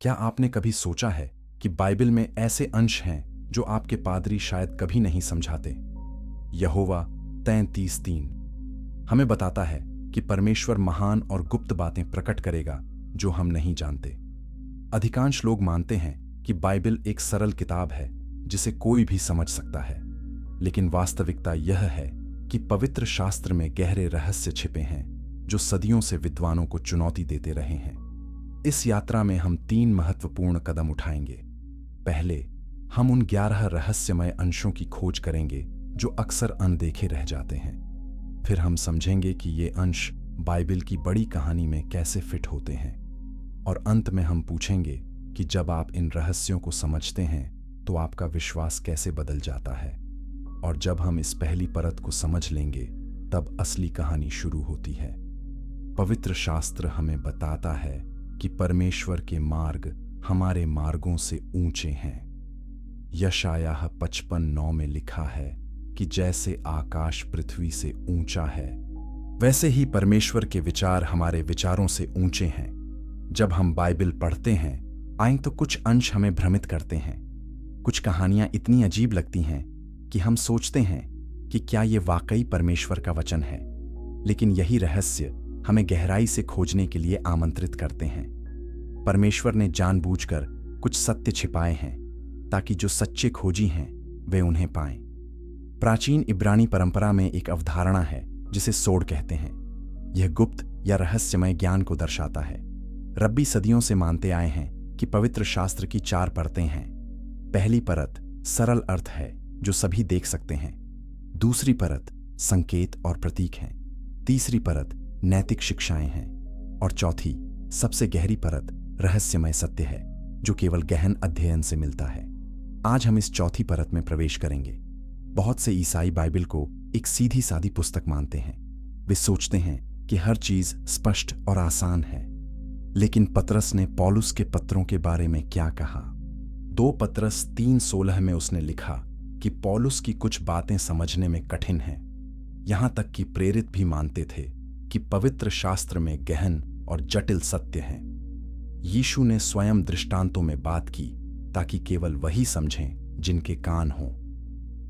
क्या आपने कभी सोचा है कि बाइबल में ऐसे अंश हैं जो आपके पादरी शायद कभी नहीं समझाते? यहोवा 33:3 हमें बताता है कि परमेश्वर महान और गुप्त बातें प्रकट करेगा जो हम नहीं जानते। अधिकांश लोग मानते हैं कि बाइबल एक सरल किताब है जिसे कोई भी समझ सकता है, लेकिन वास्तविकता यह है कि पवित्र शास्त्र में गहरे रहस्य छिपे हैं जो सदियों से विद्वानों को चुनौती देते रहे हैं। इस यात्रा में हम 3 महत्वपूर्ण कदम उठाएंगे। पहले, हम उन 11 रहस्यमय अंशों की खोज करेंगे जो अक्सर अनदेखे रह जाते हैं। फिर हम समझेंगे कि ये अंश बाइबल की बड़ी कहानी में कैसे फिट होते हैं। और अंत में हम पूछेंगे कि जब आप इन रहस्यों को समझते हैं तो आपका विश्वास कैसे बदल जाता है। और जब हम इस पहली परत को समझ लेंगे तब असली कहानी शुरू होती है। पवित्र शास्त्र हमें बताता है कि परमेश्वर के मार्ग हमारे मार्गों से ऊंचे हैं। यशायाह 55:9 में लिखा है कि जैसे आकाश पृथ्वी से ऊंचा है, वैसे ही परमेश्वर के विचार हमारे विचारों से ऊंचे हैं। जब हम बाइबल पढ़ते हैं तो कुछ अंश हमें भ्रमित करते हैं। कुछ कहानियां इतनी अजीब लगती हैं कि हम सोचते हैं कि क्या ये वाकई परमेश्वर का वचन है। लेकिन यही रहस्य हमें गहराई से खोजने के लिए आमंत्रित करते हैं। परमेश्वर ने जानबूझकर कुछ सत्य छिपाए हैं ताकि जो सच्चे खोजी हैं वे उन्हें पाएं। प्राचीन इब्रानी परंपरा में एक अवधारणा है जिसे सोड कहते हैं। यह गुप्त या रहस्यमय ज्ञान को दर्शाता है। रब्बी सदियों से मानते आए हैं कि पवित्र शास्त्र की 4 परतें हैं। पहली परत सरल अर्थ है जो सभी देख सकते हैं। दूसरी परत संकेत और प्रतीक हैं। तीसरी परत नैतिक शिक्षाएं हैं। और चौथी सबसे गहरी परत रहस्यमय सत्य है जो केवल गहन अध्ययन से मिलता है। आज हम इस चौथी परत में प्रवेश करेंगे। बहुत से ईसाई बाइबल को एक सीधी सादी पुस्तक मानते हैं। वे सोचते हैं कि हर चीज स्पष्ट और आसान है। लेकिन पतरस ने पौलुस के पत्रों के बारे में क्या कहा? 2 पतरस 3:16 में उसने लिखा कि पौलुस की कुछ बातें समझने में कठिन हैं। यहां तक कि प्रेरित भी मानते थे कि पवित्र शास्त्र में गहन और जटिल सत्य हैं। यीशु ने स्वयं दृष्टांतों में बात की ताकि केवल वही समझें जिनके कान हों।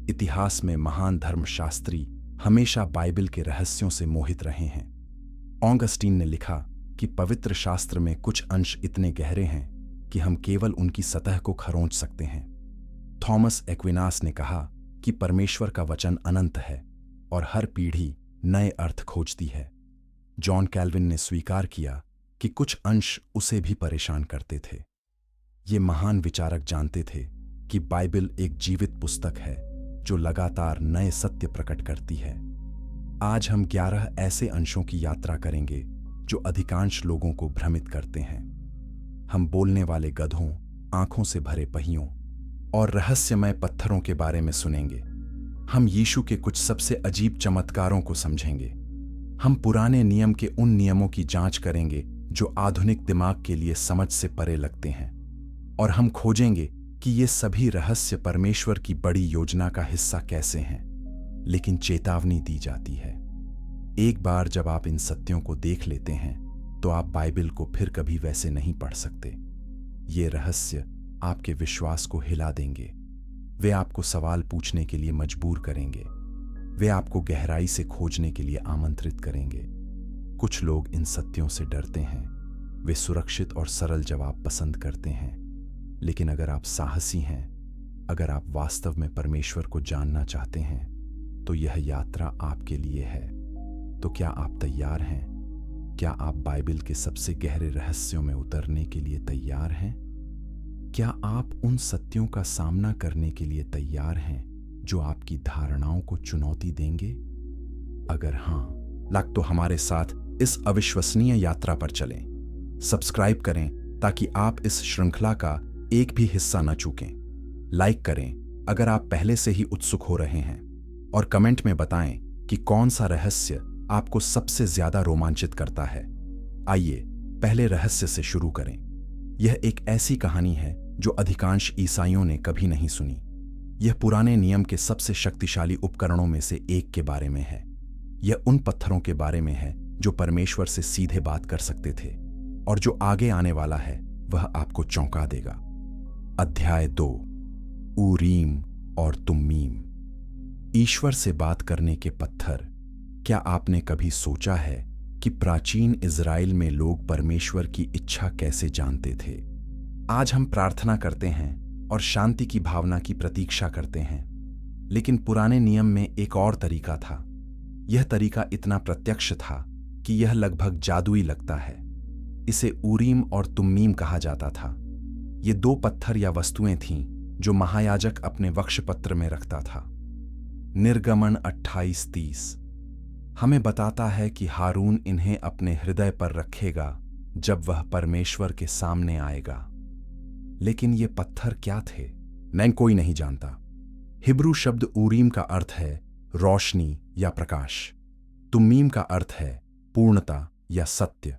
इतिहास में महान धर्मशास्त्री हमेशा बाइबल के रहस्यों से मोहित रहे हैं। ऑगस्टीन ने लिखा कि पवित्र शास्त्र में कुछ अंश इतने गहरे हैं कि हम केवल उनकी सतह को खरोंच सकते हैं। थॉमस एक्विनास ने कहा कि परमेश्वर का वचन अनंत है और हर पीढ़ी नए अर्थ खोजती है। जॉन कैल्विन ने स्वीकार किया कि कुछ अंश उसे भी परेशान करते थे। ये महान विचारक जानते थे कि बाइबल एक जीवित पुस्तक है जो लगातार नए सत्य प्रकट करती है। आज हम 11 ऐसे अंशों की यात्रा करेंगे जो अधिकांश लोगों को भ्रमित करते हैं। हम बोलने वाले गधों, आंखों से भरे पहियों और रहस्यमय पत्थरों के बारे में सुनेंगे। हम यीशु के कुछ सबसे अजीब चमत्कारों को समझेंगे। हम पुराने नियम के उन नियमों की जांच करेंगे जो आधुनिक दिमाग के लिए समझ से परे लगते हैं। और हम खोजेंगे कि ये सभी रहस्य परमेश्वर की बड़ी योजना का हिस्सा कैसे हैं। लेकिन चेतावनी दी जाती है, एक बार जब आप इन सत्यों को देख लेते हैं तो आप बाइबल को फिर कभी वैसे नहीं पढ़ सकते। ये रहस्य आपके विश्वास को हिला देंगे। वे आपको सवाल पूछने के लिए मजबूर करेंगे। वे आपको गहराई से खोजने के लिए आमंत्रित करेंगे। कुछ लोग इन सत्यों से डरते हैं। वे सुरक्षित और सरल जवाब पसंद करते हैं। लेकिन अगर आप साहसी हैं, अगर आप वास्तव में परमेश्वर को जानना चाहते हैं, तो यह यात्रा आपके लिए है। तो क्या आप तैयार हैं? क्या आप बाइबल के सबसे गहरे रहस्यों में उतरने के लिए तैयार हैं? क्या आप उन सत्यों का सामना करने के लिए तैयार हैं जो आपकी धारणाओं को चुनौती देंगे? अगर हां, तो हमारे साथ इस अविश्वसनीय यात्रा पर चलें। सब्सक्राइब करें ताकि आप इस श्रृंखला का एक भी हिस्सा न चूकें। लाइक करें अगर आप पहले से ही उत्सुक हो रहे हैं। और कमेंट में बताएं कि कौन सा रहस्य आपको सबसे ज्यादा रोमांचित करता है। आइए पहले रहस्य से शुरू करें। यह एक ऐसी कहानी है जो अधिकांश ईसाइयों ने कभी नहीं सुनी। यह पुराने नियम के सबसे शक्तिशाली उपकरणों में से एक के बारे में है। यह उन पत्थरों के बारे में है जो परमेश्वर से सीधे बात कर सकते थे और जो आगे आने वाला है वह आपको चौंका देगा। अध्याय 2, ऊरीम और तुम्मीम। ईश्वर से बात करने के पत्थर। क्या आपने कभी सोचा है कि प्राचीन इज़राइल में लोग परमेश्वर की इच्छा कैसे जानते थे? आज हम प्रार्थना करते हैं और शांति की भावना की प्रतीक्षा करते हैं, लेकिन पुराने नियम में एक और तरीका था। यह तरीका इतना प्रत्यक्ष था कि यह लगभग जादुई लगता है। इसे ऊरीम और तुम्मीम कहा जाता था। ये 2 पत्थर या वस्तुएं थीं जो महायाजक अपने वक्षपत्र में रखता था। निर्गमन 28:30 हमें बताता है कि हारून इन्हें अपने हृदय पर रखेगा जब वह परमेश्वर के सामने आएगा। लेकिन ये पत्थर क्या थे? मैं कोई नहीं जानता। हिब्रू शब्द ऊरीम का अर्थ है रोशनी या प्रकाश। तुम्मीम का अर्थ है पूर्णता या सत्य।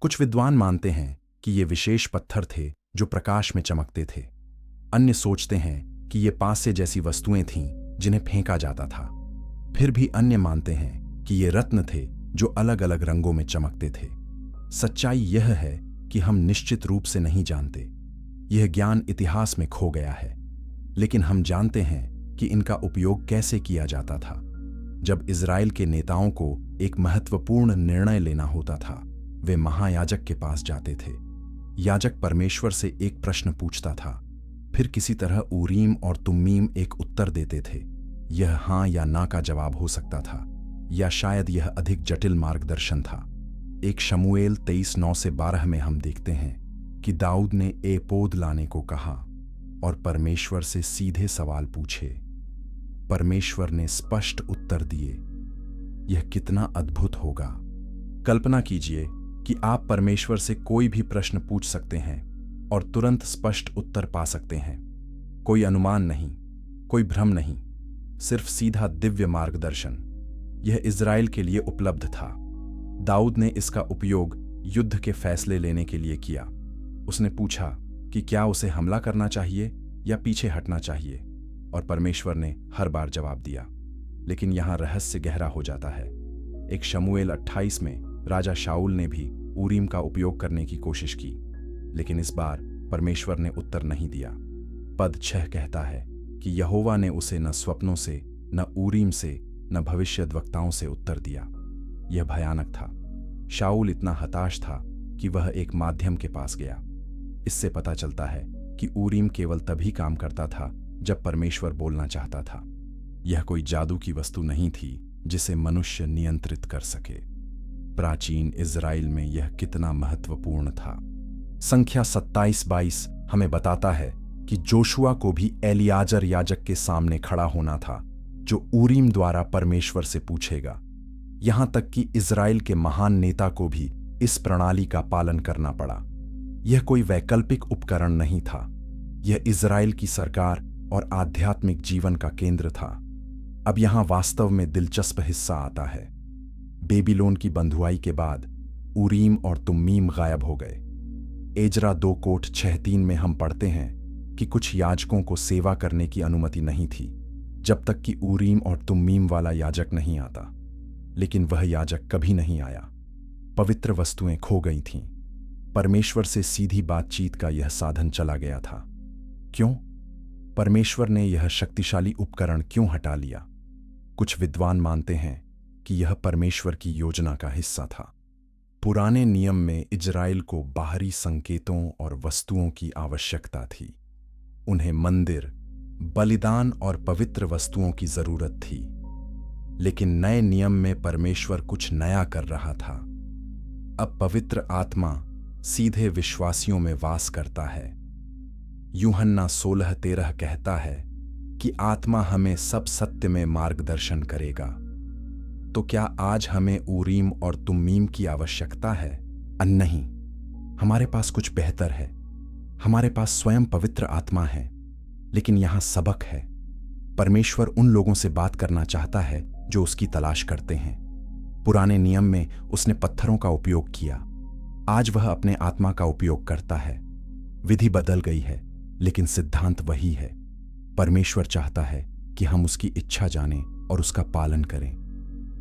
कुछ विद्वान मानते हैं कि ये विशेष पत्थर थे जो प्रकाश में चमकते थे। अन्य सोचते हैं कि ये पासे जैसी वस्तुएं थीं जिन्हें फेंका जाता था। फिर भी अन्य मानते हैं कि ये रत्न थे जो अलग अलग रंगों में चमकते थे। सच्चाई यह है कि हम निश्चित रूप से नहीं जानते। यह ज्ञान इतिहास में खो गया है, लेकिन हम जानते हैं कि इनका उपयोग कैसे किया जाता था। जब इज़राइल के नेताओं को एक महत्वपूर्ण निर्णय लेना होता था, वे महायाजक के पास जाते थे। याजक परमेश्वर से एक प्रश्न पूछता था, फिर किसी तरह ऊरीम और तुम्मीम एक उत्तर देते थे। यह हाँ या ना का जवाब हो सकता था, या शायद यह अधिक जटिल मार्गदर्शन था। एक शमूएल 23:9-12 में हम देखते हैं कि दाऊद ने एपोद लाने को कहा और परमेश्वर से सीधे सवाल पूछे। परमेश्वर ने स्पष्ट उत्तर दिए। यह कितना अद्भुत होगा। कल्पना कीजिए कि आप परमेश्वर से कोई भी प्रश्न पूछ सकते हैं और तुरंत स्पष्ट उत्तर पा सकते हैं। कोई अनुमान नहीं, कोई भ्रम नहीं, सिर्फ सीधा दिव्य मार्गदर्शन। यह इज़राइल के लिए उपलब्ध था। दाऊद ने इसका उपयोग युद्ध के फैसले लेने के लिए किया। उसने पूछा कि क्या उसे हमला करना चाहिए या पीछे हटना चाहिए, और परमेश्वर ने हर बार जवाब दिया। लेकिन यहां रहस्य गहरा हो जाता है। एक शमूएल 28 में राजा शाऊल ने भी ऊरीम का उपयोग करने की कोशिश की, लेकिन इस बार परमेश्वर ने उत्तर नहीं दिया। पद 6 कहता है कि यहोवा ने उसे न स्वप्नों से, न ऊरीम से, न भविष्यद्वक्ताओं से उत्तर दिया। यह भयानक था। शाऊल इतना हताश था कि वह एक माध्यम के पास गया। इससे पता चलता है कि ऊरीम केवल तभी काम करता था जब परमेश्वर बोलना चाहता था। यह कोई जादू की वस्तु नहीं थी जिसे मनुष्य नियंत्रित कर सके। प्राचीन इज़राइल में यह कितना महत्वपूर्ण था। संख्या 27-22 हमें बताता है कि जोशुआ को भी एलियाजर याजक के सामने खड़ा होना था, जो ऊरीम द्वारा परमेश्वर से पूछेगा। यहां तक कि इज़राइल के महान नेता को भी इस प्रणाली का पालन करना पड़ा। यह कोई वैकल्पिक उपकरण नहीं था। यह इज़राइल की सरकार और आध्यात्मिक जीवन का केंद्र था। अब यहां वास्तव में दिलचस्प हिस्सा आता है। बेबीलोन की बंधुआई के बाद ऊरीम और तुम्मीम गायब हो गए। एजरा 2:6-3 में हम पढ़ते हैं कि कुछ याजकों को सेवा करने की अनुमति नहीं थी जब तक कि ऊरीम और तुम्मीम वाला याजक नहीं आता। लेकिन वह याजक कभी नहीं आया। पवित्र वस्तुएं खो गई थीं। परमेश्वर से सीधी बातचीत का यह साधन चला गया था। क्यों? परमेश्वर ने यह शक्तिशाली उपकरण क्यों हटा लिया? कुछ विद्वान मानते हैं कि यह परमेश्वर की योजना का हिस्सा था। पुराने नियम में इज़राइल को बाहरी संकेतों और वस्तुओं की आवश्यकता थी। उन्हें मंदिर, बलिदान और पवित्र वस्तुओं की जरूरत थी। लेकिन नए नियम में परमेश्वर कुछ नया कर रहा था। अब पवित्र आत्मा सीधे विश्वासियों में वास करता है। यूहन्ना 16:13 कहता है कि आत्मा हमें सब सत्य में मार्गदर्शन करेगा। तो क्या आज हमें ऊरीम और तुम्मीम की आवश्यकता है? नहीं, हमारे पास कुछ बेहतर है। हमारे पास स्वयं पवित्र आत्मा है। लेकिन यहां सबक है। परमेश्वर उन लोगों से बात करना चाहता है जो उसकी तलाश करते हैं। पुराने नियम में उसने पत्थरों का उपयोग किया। आज वह अपने आत्मा का उपयोग करता है। विधि बदल गई है, लेकिन सिद्धांत वही है। परमेश्वर चाहता है कि हम उसकी इच्छा जानें और उसका पालन करें।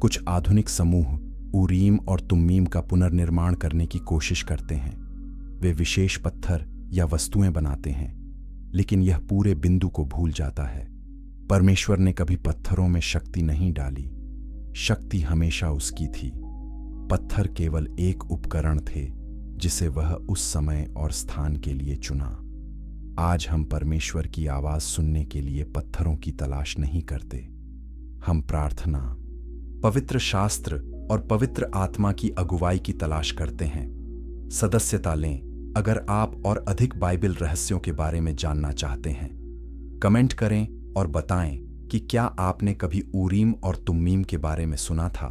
कुछ आधुनिक समूह ऊरीम और तुम्मीम का पुनर्निर्माण करने की कोशिश करते हैं। वे विशेष पत्थर या वस्तुएं बनाते हैं, लेकिन यह पूरे बिंदु को भूल जाता है। परमेश्वर ने कभी पत्थरों में शक्ति नहीं डाली, शक्ति हमेशा उसकी थी। पत्थर केवल एक उपकरण थे जिसे वह उस समय और स्थान के लिए चुना। आज हम परमेश्वर की आवाज सुनने के लिए पत्थरों की तलाश नहीं करते। हम प्रार्थना, पवित्र शास्त्र और पवित्र आत्मा की अगुवाई की तलाश करते हैं। सदस्यता लें अगर आप और अधिक बाइबल रहस्यों के बारे में जानना चाहते हैं। कमेंट करें और बताएं कि क्या आपने कभी ऊरीम और तुम्मीम के बारे में सुना था,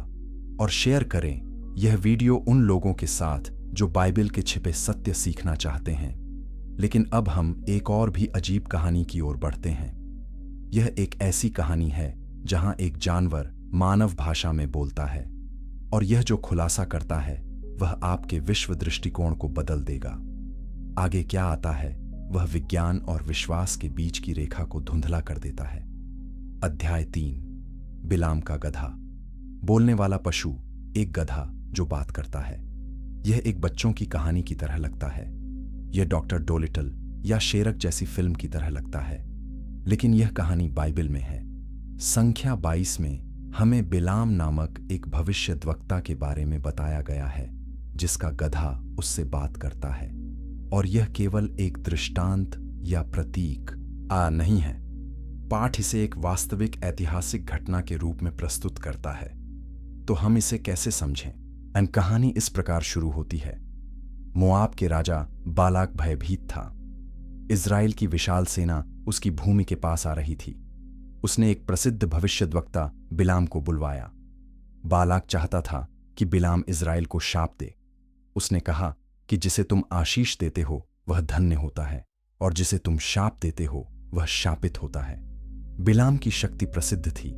और शेयर करें यह वीडियो उन लोगों के साथ जो बाइबल के छिपे सत्य सीखना चाहते हैं। लेकिन अब हम एक और भी अजीब कहानी की ओर बढ़ते हैं। यह एक ऐसी कहानी है जहां एक जानवर मानव भाषा में बोलता है, और यह जो खुलासा करता है वह आपके विश्व दृष्टिकोण को बदल देगा। आगे क्या आता है वह विज्ञान और विश्वास के बीच की रेखा को धुंधला कर देता है। अध्याय 3, बिलाम का गधा। बोलने वाला पशु, एक गधा जो बात करता है। यह एक बच्चों की कहानी की तरह लगता है। यह डॉक्टर डोलिटल या शेरक जैसी फिल्म की तरह लगता है, लेकिन यह कहानी बाइबल में है। संख्या 22 में हमें बिलाम नामक एक भविष्यद्वक्ता के बारे में बताया गया है जिसका गधा उससे बात करता है, और यह केवल एक दृष्टांत या प्रतीक नहीं है। पाठ इसे एक वास्तविक ऐतिहासिक घटना के रूप में प्रस्तुत करता है। तो हम इसे कैसे समझें? कहानी इस प्रकार शुरू होती है। मोआब के राजा बालाक भयभीत था। इज़राइल की विशाल सेना उसकी भूमि के पास आ रही थी। उसने एक प्रसिद्ध भविष्यद्वक्ता बिलाम को बुलवाया। बालाक चाहता था कि बिलाम इज़राइल को शाप दे। उसने कहा कि जिसे तुम आशीष देते हो वह धन्य होता है, और जिसे तुम शाप देते हो वह शापित होता है। बिलाम की शक्ति प्रसिद्ध थी।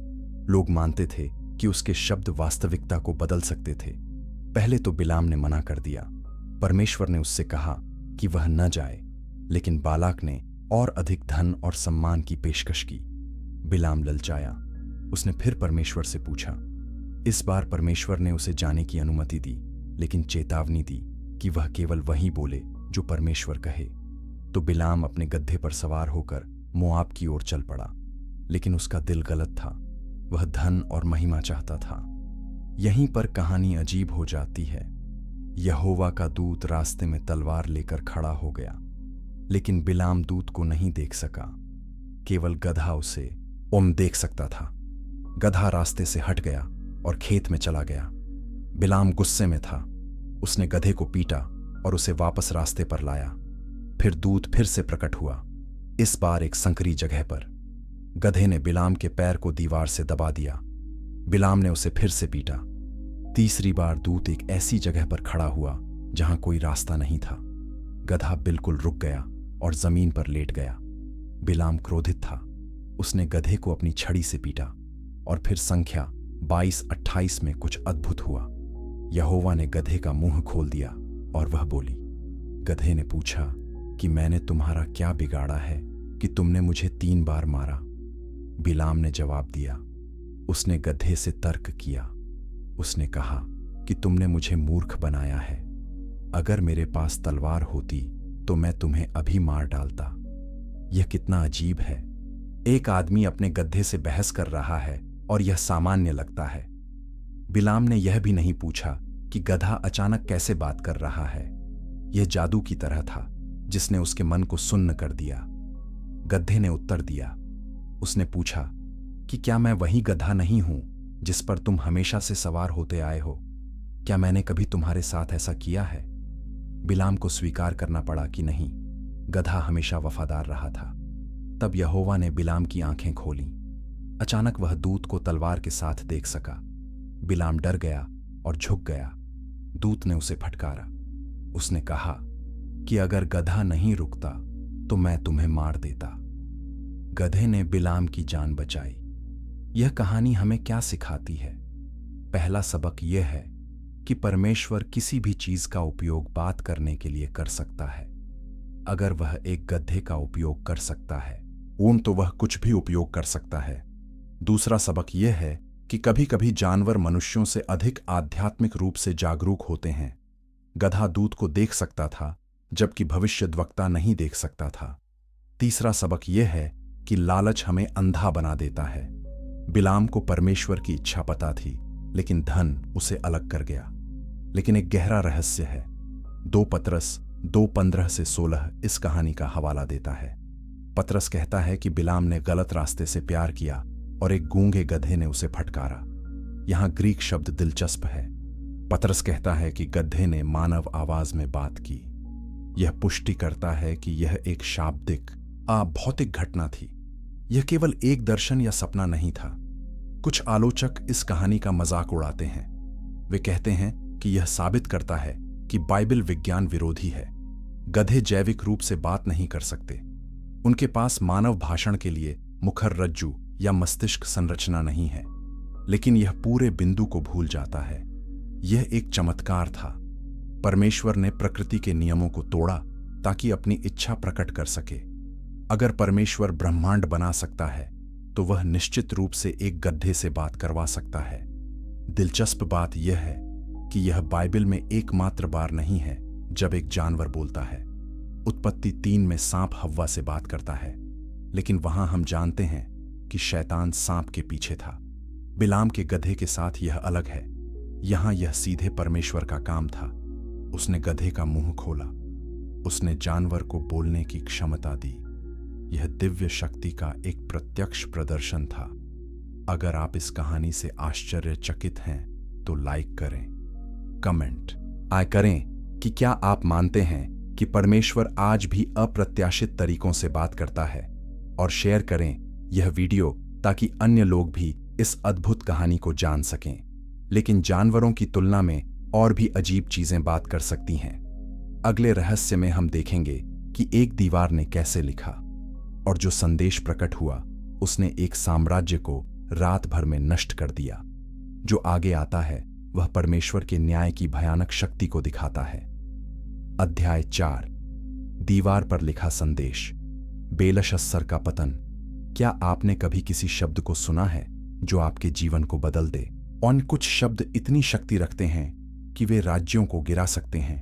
लोग मानते थे कि उसके शब्द वास्तविकता को बदल सकते थे। पहले तो बिलाम ने मना कर दिया। परमेश्वर ने उससे कहा कि वह न जाए, लेकिन बालाक ने और अधिक धन और सम्मान की पेशकश की। बिलाम ललचाया। उसने फिर परमेश्वर से पूछा। इस बार परमेश्वर ने उसे जाने की अनुमति दी, लेकिन चेतावनी दी कि वह केवल वही बोले जो परमेश्वर कहे। तो बिलाम अपने गड्ढे पर सवार होकर मोआब की ओर चल पड़ा, लेकिन उसका दिल गलत था। वह धन और महिमा चाहता था। यहीं पर कहानी अजीब हो जाती है। यहोवा का दूत रास्ते में तलवार लेकर खड़ा हो गया, लेकिन बिलाम दूत को नहीं देख सका। केवल गधा उसे देख सकता था। गधा रास्ते से हट गया और खेत में चला गया। बिलाम गुस्से में था। उसने गधे को पीटा और उसे वापस रास्ते पर लाया। फिर दूत फिर से प्रकट हुआ, इस बार एक संकरी जगह पर। गधे ने बिलाम के पैर को दीवार से दबा दिया। बिलाम ने उसे फिर से पीटा। तीसरी बार दूत एक ऐसी जगह पर खड़ा हुआ जहां कोई रास्ता नहीं था। गधा बिल्कुल रुक गया और जमीन पर लेट गया। बिलाम क्रोधित था। उसने गधे को अपनी छड़ी से पीटा, और फिर संख्या 22-28 में कुछ अद्भुत हुआ। यहोवा ने गधे का मुंह खोल दिया और वह बोली। गधे ने पूछा कि मैंने तुम्हारा क्या बिगाड़ा है कि तुमने मुझे 3 बार मारा? बिलाम ने जवाब दिया। उसने गधे से तर्क किया। उसने कहा कि तुमने मुझे मूर्ख बनाया है। अगर मेरे पास तलवार होती तो मैं तुम्हें अभी मार डालता। यह कितना अजीब है। एक आदमी अपने गधे से बहस कर रहा है और यह सामान्य लगता है। बिलाम ने यह भी नहीं पूछा कि गधा अचानक कैसे बात कर रहा है। यह जादू की तरह था जिसने उसके मन को सुन्न कर दिया। गधे ने उत्तर दिया। उसने पूछा कि क्या मैं वही गधा नहीं हूं जिस पर तुम हमेशा से सवार होते आए हो? क्या मैंने कभी तुम्हारे साथ ऐसा किया है? बिलाम को स्वीकार करना पड़ा कि नहीं, गधा हमेशा वफादार रहा था। तब यहोवा ने बिलाम की आंखें खोलीं। अचानक वह दूत को तलवार के साथ देख सका। बिलाम डर गया और झुक गया। दूत ने उसे फटकारा। उसने कहा कि अगर गधा नहीं रुकता तो मैं तुम्हें मार देता। गधे ने बिलाम की जान बचाई। यह कहानी हमें क्या सिखाती है? पहला सबक यह है कि परमेश्वर किसी भी चीज का उपयोग बात करने के लिए कर सकता है। अगर वह एक गधे का उपयोग कर सकता है, तो वह कुछ भी उपयोग कर सकता है। दूसरा सबक यह है कि कभी कभी जानवर मनुष्यों से अधिक आध्यात्मिक रूप से जागरूक होते हैं। गधा दूत को देख सकता था जबकि भविष्यद्वक्ता नहीं देख सकता था। तीसरा सबक यह है कि लालच हमें अंधा बना देता है। बिलाम को परमेश्वर की इच्छा पता थी, लेकिन धन उसे अलग कर गया। लेकिन एक गहरा रहस्य है। 2 पतरस 2:15 से 16 इस कहानी का हवाला देता है। पतरस कहता है कि बिलाम ने गलत रास्ते से प्यार किया और एक गूंगे गधे ने उसे फटकारा। यहां ग्रीक शब्द दिलचस्प है। पतरस कहता है कि गधे ने मानव आवाज में बात की। यह पुष्टि करता है कि यह एक शाब्दिक भौतिक घटना थी। यह केवल एक दर्शन या सपना नहीं था। कुछ आलोचक इस कहानी का मजाक उड़ाते हैं। वे कहते हैं कि यह साबित करता है कि बाइबल विज्ञान विरोधी है। गधे जैविक रूप से बात नहीं कर सकते। उनके पास मानव भाषण के लिए मुखर रज्जू या मस्तिष्क संरचना नहीं है। लेकिन यह पूरे बिंदु को भूल जाता है। यह एक चमत्कार था। परमेश्वर ने प्रकृति के नियमों को तोड़ा ताकि अपनी इच्छा प्रकट कर सके। अगर परमेश्वर ब्रह्मांड बना सकता है तो वह निश्चित रूप से एक गड्ढे से बात करवा सकता है। दिलचस्प बात यह है कि यह बाइबल में एकमात्र बार नहीं है जब एक जानवर बोलता है। उत्पत्ति 3 में सांप हव्वा से बात करता है, लेकिन वहां हम जानते हैं कि शैतान सांप के पीछे था। बिलाम के गधे के साथ यह अलग है। यहां यह सीधे परमेश्वर का काम था। उसने गधे का मुंह खोला। उसने जानवर को बोलने की क्षमता दी। यह दिव्य शक्ति का एक प्रत्यक्ष प्रदर्शन था। अगर आप इस कहानी से आश्चर्यचकित हैं तो लाइक करें, कमेंट करें कि क्या आप मानते हैं कि परमेश्वर आज भी अप्रत्याशित तरीकों से बात करता है, और शेयर करें यह वीडियो ताकि अन्य लोग भी इस अद्भुत कहानी को जान सकें। लेकिन जानवरों की तुलना में और भी अजीब चीजें बात कर सकती हैं। अगले रहस्य में हम देखेंगे कि एक दीवार ने कैसे लिखा, और जो संदेश प्रकट हुआ उसने एक साम्राज्य को रात भर में नष्ट कर दिया। जो आगे आता है वह परमेश्वर के न्याय की भयानक शक्ति को दिखाता है। अध्याय 4, दीवार पर लिखा संदेश। बेलशस्सर का पतन। क्या आपने कभी किसी शब्द को सुना है जो आपके जीवन को बदल दे? और कुछ शब्द इतनी शक्ति रखते हैं कि वे राज्यों को गिरा सकते हैं।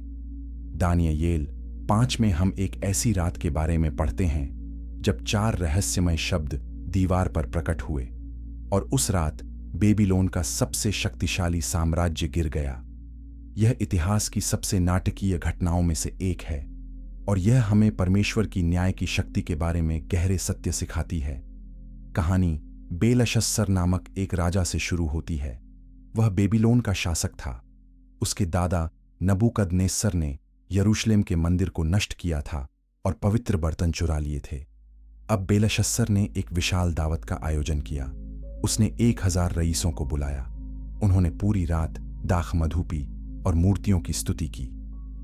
दानियेल 5 में हम एक ऐसी रात के बारे में पढ़ते हैं जब 4 रहस्यमय शब्द दीवार पर प्रकट हुए, और उस रात बेबीलोन का सबसे शक्तिशाली साम्राज्य गिर गया। यह इतिहास की सबसे नाटकीय घटनाओं में से एक है, और यह हमें परमेश्वर की न्याय की शक्ति के बारे में गहरे सत्य सिखाती है। कहानी बेलशस्सर नामक एक राजा से शुरू होती है। वह बेबीलोन का शासक था। उसके दादा नबूकदनेस्सर ने यरूशलेम के मंदिर को नष्ट किया था और पवित्र बर्तन चुरा लिए थे। अब बेलशस्सर ने एक विशाल दावत का आयोजन किया। उसने 1000 रईसों को बुलाया। उन्होंने पूरी रात दाख मधु पी और मूर्तियों की स्तुति की।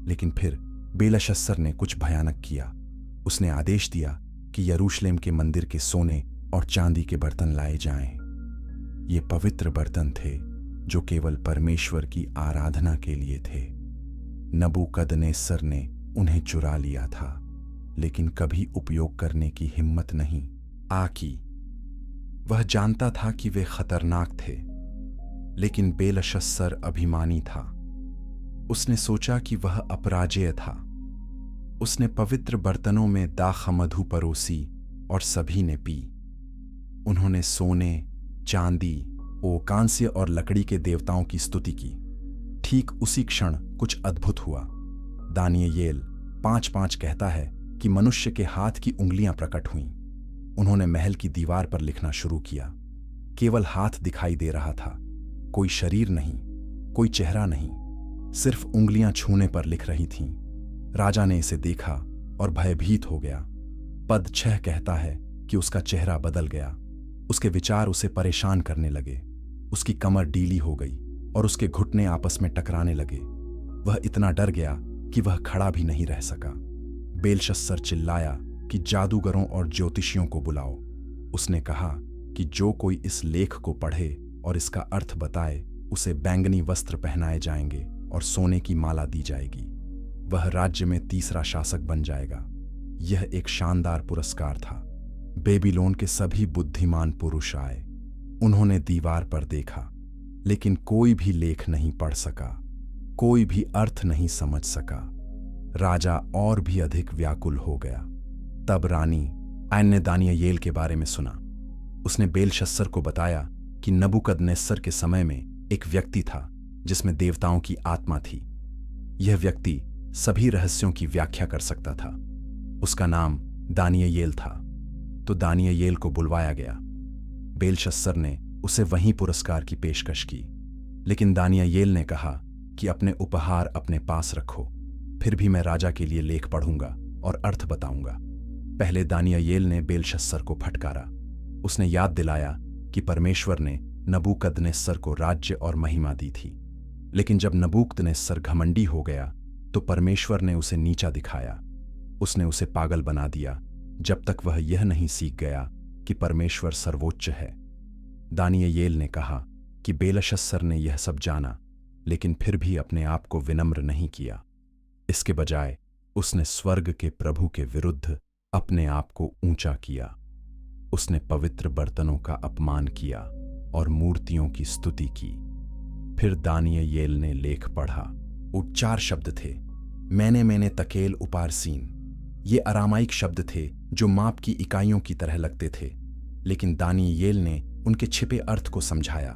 लेकिन फिर बेलशस्सर ने कुछ भयानक किया। उसने आदेश दिया कि यरूशलेम के मंदिर के सोने और चांदी के बर्तन लाए जाएं। ये पवित्र बर्तन थे जो केवल परमेश्वर की आराधना के लिए थे। नबूकदनेस्सर ने उन्हें चुरा लिया था, लेकिन कभी उपयोग करने की हिम्मत नहीं की। वह जानता था कि वे खतरनाक थे, लेकिन बेलशस्सर अभिमानी था। उसने सोचा कि वह अपराजेय था। उसने पवित्र बर्तनों में दाख मधु परोसी और सभी ने पी। उन्होंने सोने, चांदी, कांस्य और लकड़ी के देवताओं की स्तुति की। ठीक उसी क्षण कुछ अद्भुत हुआ। दानियेल 5:5 कहता है कि मनुष्य के हाथ की उंगलियां प्रकट हुईं। उन्होंने महल की दीवार पर लिखना शुरू किया। केवल हाथ दिखाई दे रहा था, कोई शरीर नहीं, कोई चेहरा नहीं, सिर्फ उंगलियां छूने पर लिख रही थीं। राजा ने इसे देखा और भयभीत हो गया। पद 6 कहता है कि उसका चेहरा बदल गया। उसके विचार उसे परेशान करने लगे। उसकी कमर ढीली हो गई और उसके घुटने आपस में टकराने लगे। वह इतना डर गया कि वह खड़ा भी नहीं रह सका। बेलशस्सर चिल्लाया कि जादूगरों और ज्योतिषियों को बुलाओ। उसने कहा कि जो कोई इस लेख को पढ़े और इसका अर्थ बताए, उसे बैंगनी वस्त्र पहनाए जाएंगे और सोने की माला दी जाएगी। वह राज्य में तीसरा शासक बन जाएगा। यह एक शानदार पुरस्कार था। बेबीलोन के सभी बुद्धिमान पुरुष आए। उन्होंने दीवार पर देखा, लेकिन कोई भी लेख नहीं पढ़ सका, कोई भी अर्थ नहीं समझ सका। राजा और भी अधिक व्याकुल हो गया। तब रानी ऐन ने दानियेल के बारे में सुना। उसने बेलशस्सर को बताया कि नबूकदनेस्सर के समय में एक व्यक्ति था जिसमें देवताओं की आत्मा थी। यह व्यक्ति सभी रहस्यों की व्याख्या कर सकता था। उसका नाम दानियेल था। तो दानियेल को बुलवाया गया। बेलशस्सर ने उसे वहीं पुरस्कार की पेशकश की, लेकिन दानियेल ने कहा कि अपने उपहार अपने पास रखो, फिर भी मैं राजा के लिए लेख पढ़ूंगा और अर्थ बताऊंगा। पहले दानियेल ने बेलशस्सर को फटकारा। उसने याद दिलाया कि परमेश्वर ने नबूकदनेस्सर को राज्य और महिमा दी थी, लेकिन जब नबूकदनेस्सर घमंडी हो गया तो परमेश्वर ने उसे नीचा दिखाया। उसने उसे पागल बना दिया जब तक वह यह नहीं सीख गया कि परमेश्वर सर्वोच्च है। दानियेल ने कहा कि बेलशस्सर ने यह सब जाना, लेकिन फिर भी अपने आप को विनम्र नहीं किया। इसके बजाय उसने स्वर्ग के प्रभु के विरुद्ध अपने आप को ऊंचा किया। उसने पवित्र बर्तनों का अपमान किया और मूर्तियों की स्तुति की। फिर दानियेल ने लेख पढ़ा। वो 4 शब्द थे, मैंने तकेल उपारसीन। ये अरामाइक शब्द थे जो माप की इकाइयों की तरह लगते थे, लेकिन दानियेल ने उनके छिपे अर्थ को समझाया।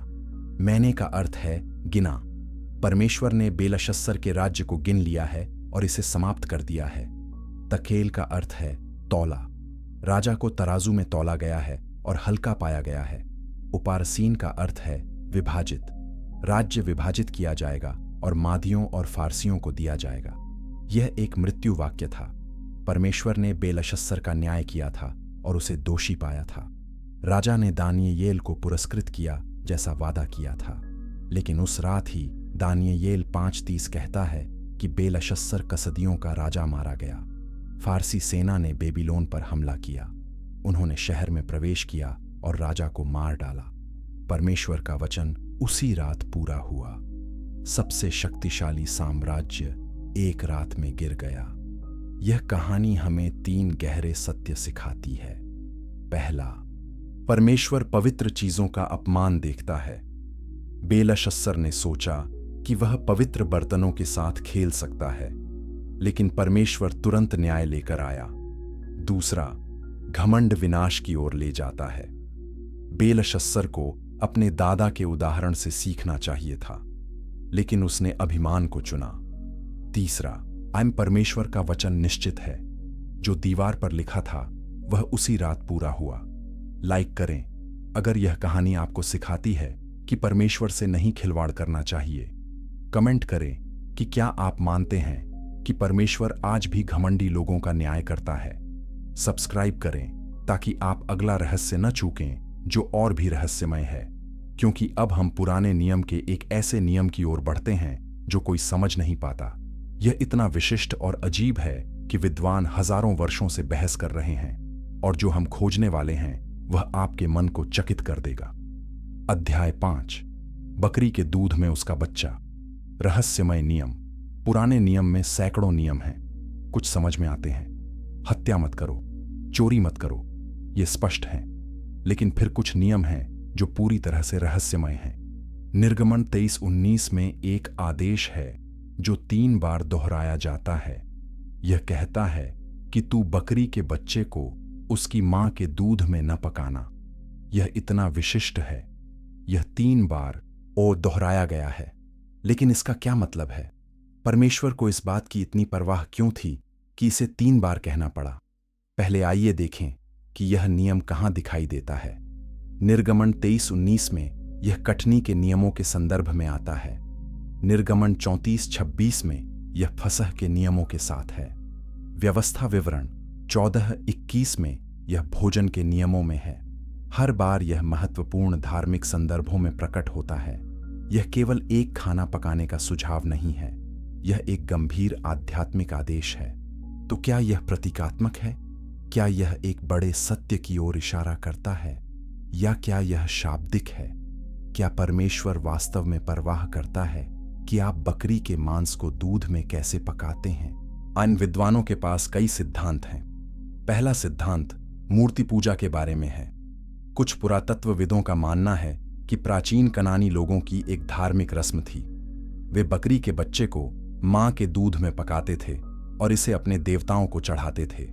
मैंने का अर्थ है गिना। परमेश्वर ने बेलशस्सर के राज्य को गिन लिया है और इसे समाप्त कर दिया है। तकेल का अर्थ है तौला। राजा को तराजू में तौला गया है और हल्का पाया गया है। उपारसीन का अर्थ है विभाजित। राज्य विभाजित किया जाएगा और मादियों और फारसियों को दिया जाएगा। यह एक मृत्यु वाक्य था। परमेश्वर ने बेलशस्सर का न्याय किया था और उसे दोषी पाया था। राजा ने दानियेल को पुरस्कृत किया जैसा वादा किया था, लेकिन उस रात ही दानियेल 5:30 कहता है कि बेलशस्सर कसदियों का राजा मारा गया। फारसी सेना ने बेबीलोन पर हमला किया। उन्होंने शहर में प्रवेश किया और राजा को मार डाला। परमेश्वर का वचन उसी रात पूरा हुआ। सबसे शक्तिशाली साम्राज्य एक रात में गिर गया। यह कहानी हमें 3 गहरे सत्य सिखाती है। पहला, परमेश्वर पवित्र चीजों का अपमान देखता है। बेलशस्सर ने सोचा कि वह पवित्र बर्तनों के साथ खेल सकता है, लेकिन परमेश्वर तुरंत न्याय लेकर आया। दूसरा, घमंड विनाश की ओर ले जाता है। बेलशस्सर को अपने दादा के उदाहरण से सीखना चाहिए था, लेकिन उसने अभिमान को चुना। तीसरा, परमेश्वर का वचन निश्चित है। जो दीवार पर लिखा था वह उसी रात पूरा हुआ। लाइक करें अगर यह कहानी आपको सिखाती है कि परमेश्वर से नहीं खिलवाड़ करना चाहिए। कमेंट करें कि क्या आप मानते हैं कि परमेश्वर आज भी घमंडी लोगों का न्याय करता है। सब्सक्राइब करें ताकि आप अगला रहस्य न चूकें जो और भी रहस्यमय है, क्योंकि अब हम पुराने नियम के एक ऐसे नियम की ओर बढ़ते हैं जो कोई समझ नहीं पाता। यह इतना विशिष्ट और अजीब है कि विद्वान हजारों वर्षों से बहस कर रहे हैं, और जो हम खोजने वाले हैं वह आपके मन को चकित कर देगा। अध्याय 5, बकरी के दूध में उसका बच्चा। रहस्यमय नियम। पुराने नियम में सैकड़ों नियम हैं। कुछ समझ में आते हैं, हत्या मत करो, चोरी मत करो, ये स्पष्ट हैं। लेकिन फिर कुछ नियम हैं जो पूरी तरह से रहस्यमय हैं। निर्गमन 23:19 में एक आदेश है जो 3 बार दोहराया जाता है। यह कहता है कि तू बकरी के बच्चे को उसकी मां के दूध में न पकाना। यह इतना विशिष्ट है। यह 3 बार और दोहराया गया है। लेकिन इसका क्या मतलब है? परमेश्वर को इस बात की इतनी परवाह क्यों थी कि इसे 3 बार कहना पड़ा? पहले आइए देखें कि यह नियम कहां दिखाई देता है। निर्गमन 23:19 में यह कटनी के नियमों के संदर्भ में आता है। निर्गमन 34:26 में यह फसह के नियमों के साथ है। व्यवस्था विवरण 14:21 में यह भोजन के नियमों में है। हर बार यह महत्वपूर्ण धार्मिक संदर्भों में प्रकट होता है। यह केवल एक खाना पकाने का सुझाव नहीं है, यह एक गंभीर आध्यात्मिक आदेश है। तो क्या यह प्रतीकात्मक है? क्या यह एक बड़े सत्य की ओर इशारा करता है, या क्या यह शाब्दिक है? क्या परमेश्वर वास्तव में परवाह करता है कि आप बकरी के मांस को दूध में कैसे पकाते हैं? अन्य विद्वानों के पास कई सिद्धांत हैं। पहला सिद्धांत मूर्ति पूजा के बारे में है। कुछ पुरातत्वविदों का मानना है कि प्राचीन कनानी लोगों की एक धार्मिक रस्म थी। वे बकरी के बच्चे को मां के दूध में पकाते थे और इसे अपने देवताओं को चढ़ाते थे।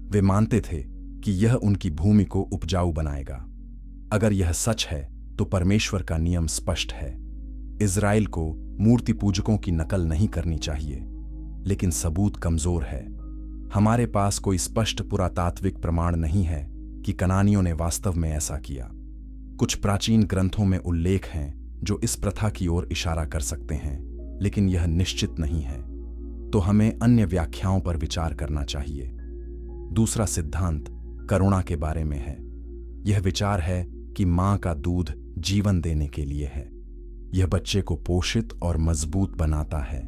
वे मानते थे कि यह उनकी भूमि को उपजाऊ बनाएगा। अगर यह सच है तो परमेश्वर का नियम स्पष्ट है। इज़राइल को मूर्ति पूजकों की नकल नहीं करनी चाहिए, लेकिन सबूत कमजोर है। हमारे पास कोई स्पष्ट पुरातात्विक प्रमाण नहीं है कि कनानियों ने वास्तव में ऐसा किया। कुछ प्राचीन ग्रंथों में उल्लेख हैं जो इस प्रथा की ओर इशारा कर सकते हैं, लेकिन यह निश्चित नहीं है, तो हमें अन्य व्याख्याओं पर विचार करना चाहिए। दूसरा सिद्धांत करुणा के बारे में है। यह विचार है कि मां का दूध जीवन देने के लिए है। यह बच्चे को पोषित और मजबूत बनाता है,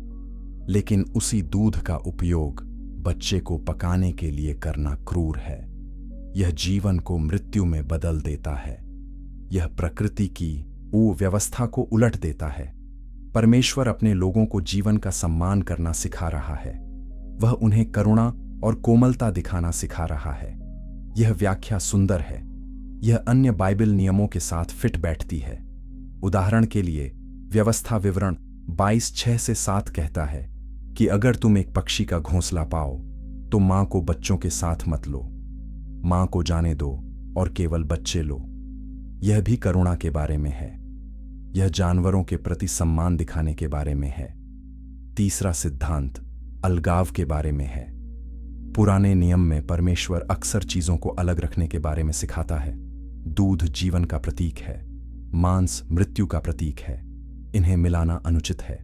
लेकिन उसी दूध का उपयोग बच्चे को पकाने के लिए करना क्रूर है। यह जीवन को मृत्यु में बदल देता है। यह प्रकृति की व्यवस्था को उलट देता है। परमेश्वर अपने लोगों को जीवन का सम्मान करना सिखा रहा है। वह उन्हें करुणा और कोमलता दिखाना सिखा रहा है। यह व्याख्या सुंदर है। यह अन्य बाइबल नियमों के साथ फिट बैठती है। उदाहरण के लिए व्यवस्था विवरण 22:6-7 कहता है कि अगर तुम एक पक्षी का घोंसला पाओ तो मां को बच्चों के साथ मत लो, मां को जाने दो और केवल बच्चे लो। यह भी करुणा के बारे में है। यह जानवरों के प्रति सम्मान दिखाने के बारे में है। तीसरा सिद्धांत अलगाव के बारे में है। पुराने नियम में परमेश्वर अक्सर चीजों को अलग रखने के बारे में सिखाता है। दूध जीवन का प्रतीक है, मांस मृत्यु का प्रतीक है। इन्हें मिलाना अनुचित है।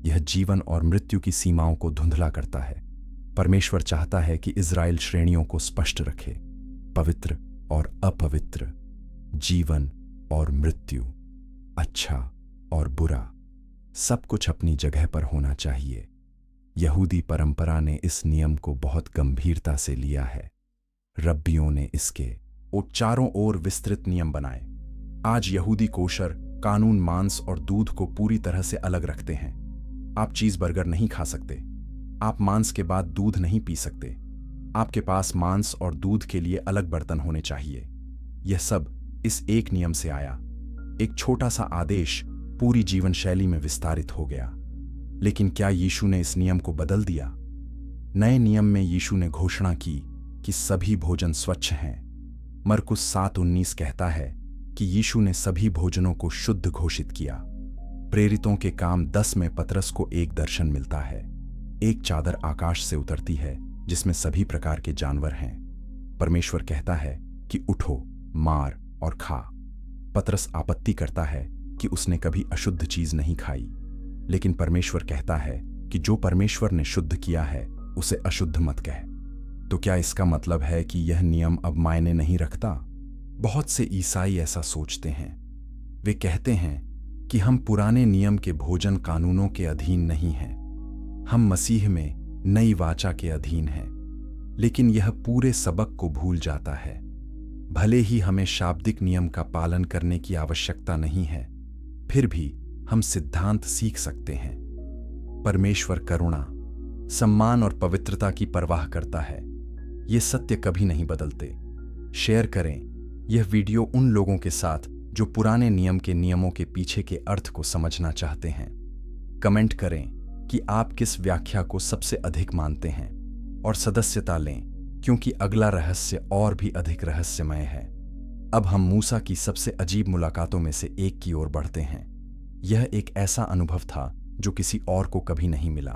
यह जीवन और मृत्यु की सीमाओं को धुंधला करता है। परमेश्वर चाहता है कि इज़राइल श्रेणियों को स्पष्ट रखे, पवित्र और अपवित्र, जीवन और मृत्यु, अच्छा और बुरा, सब कुछ अपनी जगह पर होना चाहिए। यहूदी परंपरा ने इस नियम को बहुत गंभीरता से लिया है। रब्बियों ने इसके चारों ओर विस्तृत नियम बनाए। आज यहूदी कोशर कानून मांस और दूध को पूरी तरह से अलग रखते हैं। आप चीज बर्गर नहीं खा सकते। आप मांस के बाद दूध नहीं पी सकते। आपके पास मांस और दूध के लिए अलग बर्तन होने चाहिए। यह सब इस एक नियम से आया। एक छोटा सा आदेश पूरी जीवन शैली में विस्तारित हो गया। लेकिन क्या यीशु ने इस नियम को बदल दिया? नए नियम में यीशु ने घोषणा की कि सभी भोजन स्वच्छ हैं। मरकुस 7:19 कहता है कि यीशु ने सभी भोजनों को शुद्ध घोषित किया। प्रेरितों के काम 10 में पतरस को एक दर्शन मिलता है। एक चादर आकाश से उतरती है जिसमें सभी प्रकार के जानवर हैं। परमेश्वर कहता है कि उठो, मार और खा। पतरस आपत्ति करता है कि उसने कभी अशुद्ध चीज नहीं खाई, लेकिन परमेश्वर कहता है कि जो परमेश्वर ने शुद्ध किया है उसे अशुद्ध मत कह। तो क्या इसका मतलब है कि यह नियम अब मायने नहीं रखता? बहुत से ईसाई ऐसा सोचते हैं। वे कहते हैं कि हम पुराने नियम के भोजन कानूनों के अधीन नहीं हैं, हम मसीह में नई वाचा के अधीन हैं। लेकिन यह पूरे सबक को भूल जाता है। भले ही हमें शाब्दिक नियम का पालन करने की आवश्यकता नहीं है, फिर भी हम सिद्धांत सीख सकते हैं। परमेश्वर करुणा, सम्मान और पवित्रता की परवाह करता है। ये सत्य कभी नहीं बदलते। शेयर करें यह वीडियो उन लोगों के साथ जो पुराने नियम के नियमों के पीछे के अर्थ को समझना चाहते हैं। कमेंट करें कि आप किस व्याख्या को सबसे अधिक मानते हैं और सदस्यता लें, क्योंकि अगला रहस्य और भी अधिक रहस्यमय है। अब हम मूसा की सबसे अजीब मुलाकातों में से एक की ओर बढ़ते हैं। यह एक ऐसा अनुभव था जो किसी और को कभी नहीं मिला,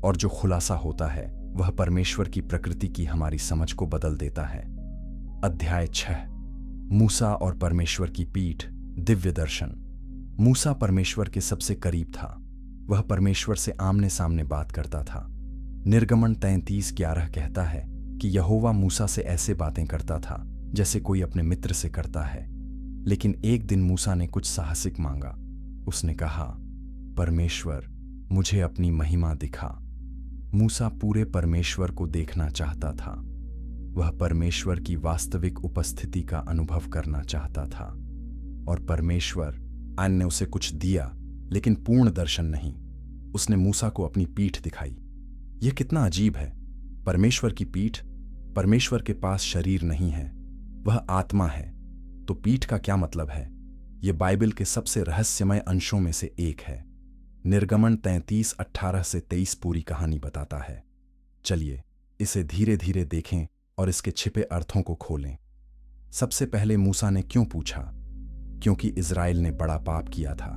और जो खुलासा होता है वह परमेश्वर की प्रकृति की हमारी समझ को बदल देता है। अध्याय 6, मूसा और परमेश्वर की पीठ, दिव्य दर्शन। मूसा परमेश्वर के सबसे करीब था। वह परमेश्वर से आमने सामने बात करता था। निर्गमन 33:11 कहता है कि यहोवा मूसा से ऐसे बातें करता था जैसे कोई अपने मित्र से करता है। लेकिन एक दिन मूसा ने कुछ साहसिक मांगा। उसने कहा, परमेश्वर, मुझे अपनी महिमा दिखा। मूसा पूरे परमेश्वर को देखना चाहता था। वह परमेश्वर की वास्तविक उपस्थिति का अनुभव करना चाहता था। और परमेश्वर ने उसे कुछ दिया, लेकिन पूर्ण दर्शन नहीं। उसने मूसा को अपनी पीठ दिखाई। यह कितना अजीब है। परमेश्वर की पीठ। परमेश्वर के पास शरीर नहीं है, वह आत्मा है। तो पीठ का क्या मतलब है? यह बाइबल के सबसे रहस्यमय अंशों में से एक है। निर्गमन 33:18-23 पूरी कहानी बताता है। चलिए इसे धीरे धीरे देखें और इसके छिपे अर्थों को खोलें। सबसे पहले मूसा ने क्यों पूछा? क्योंकि इज़राइल ने बड़ा पाप किया था।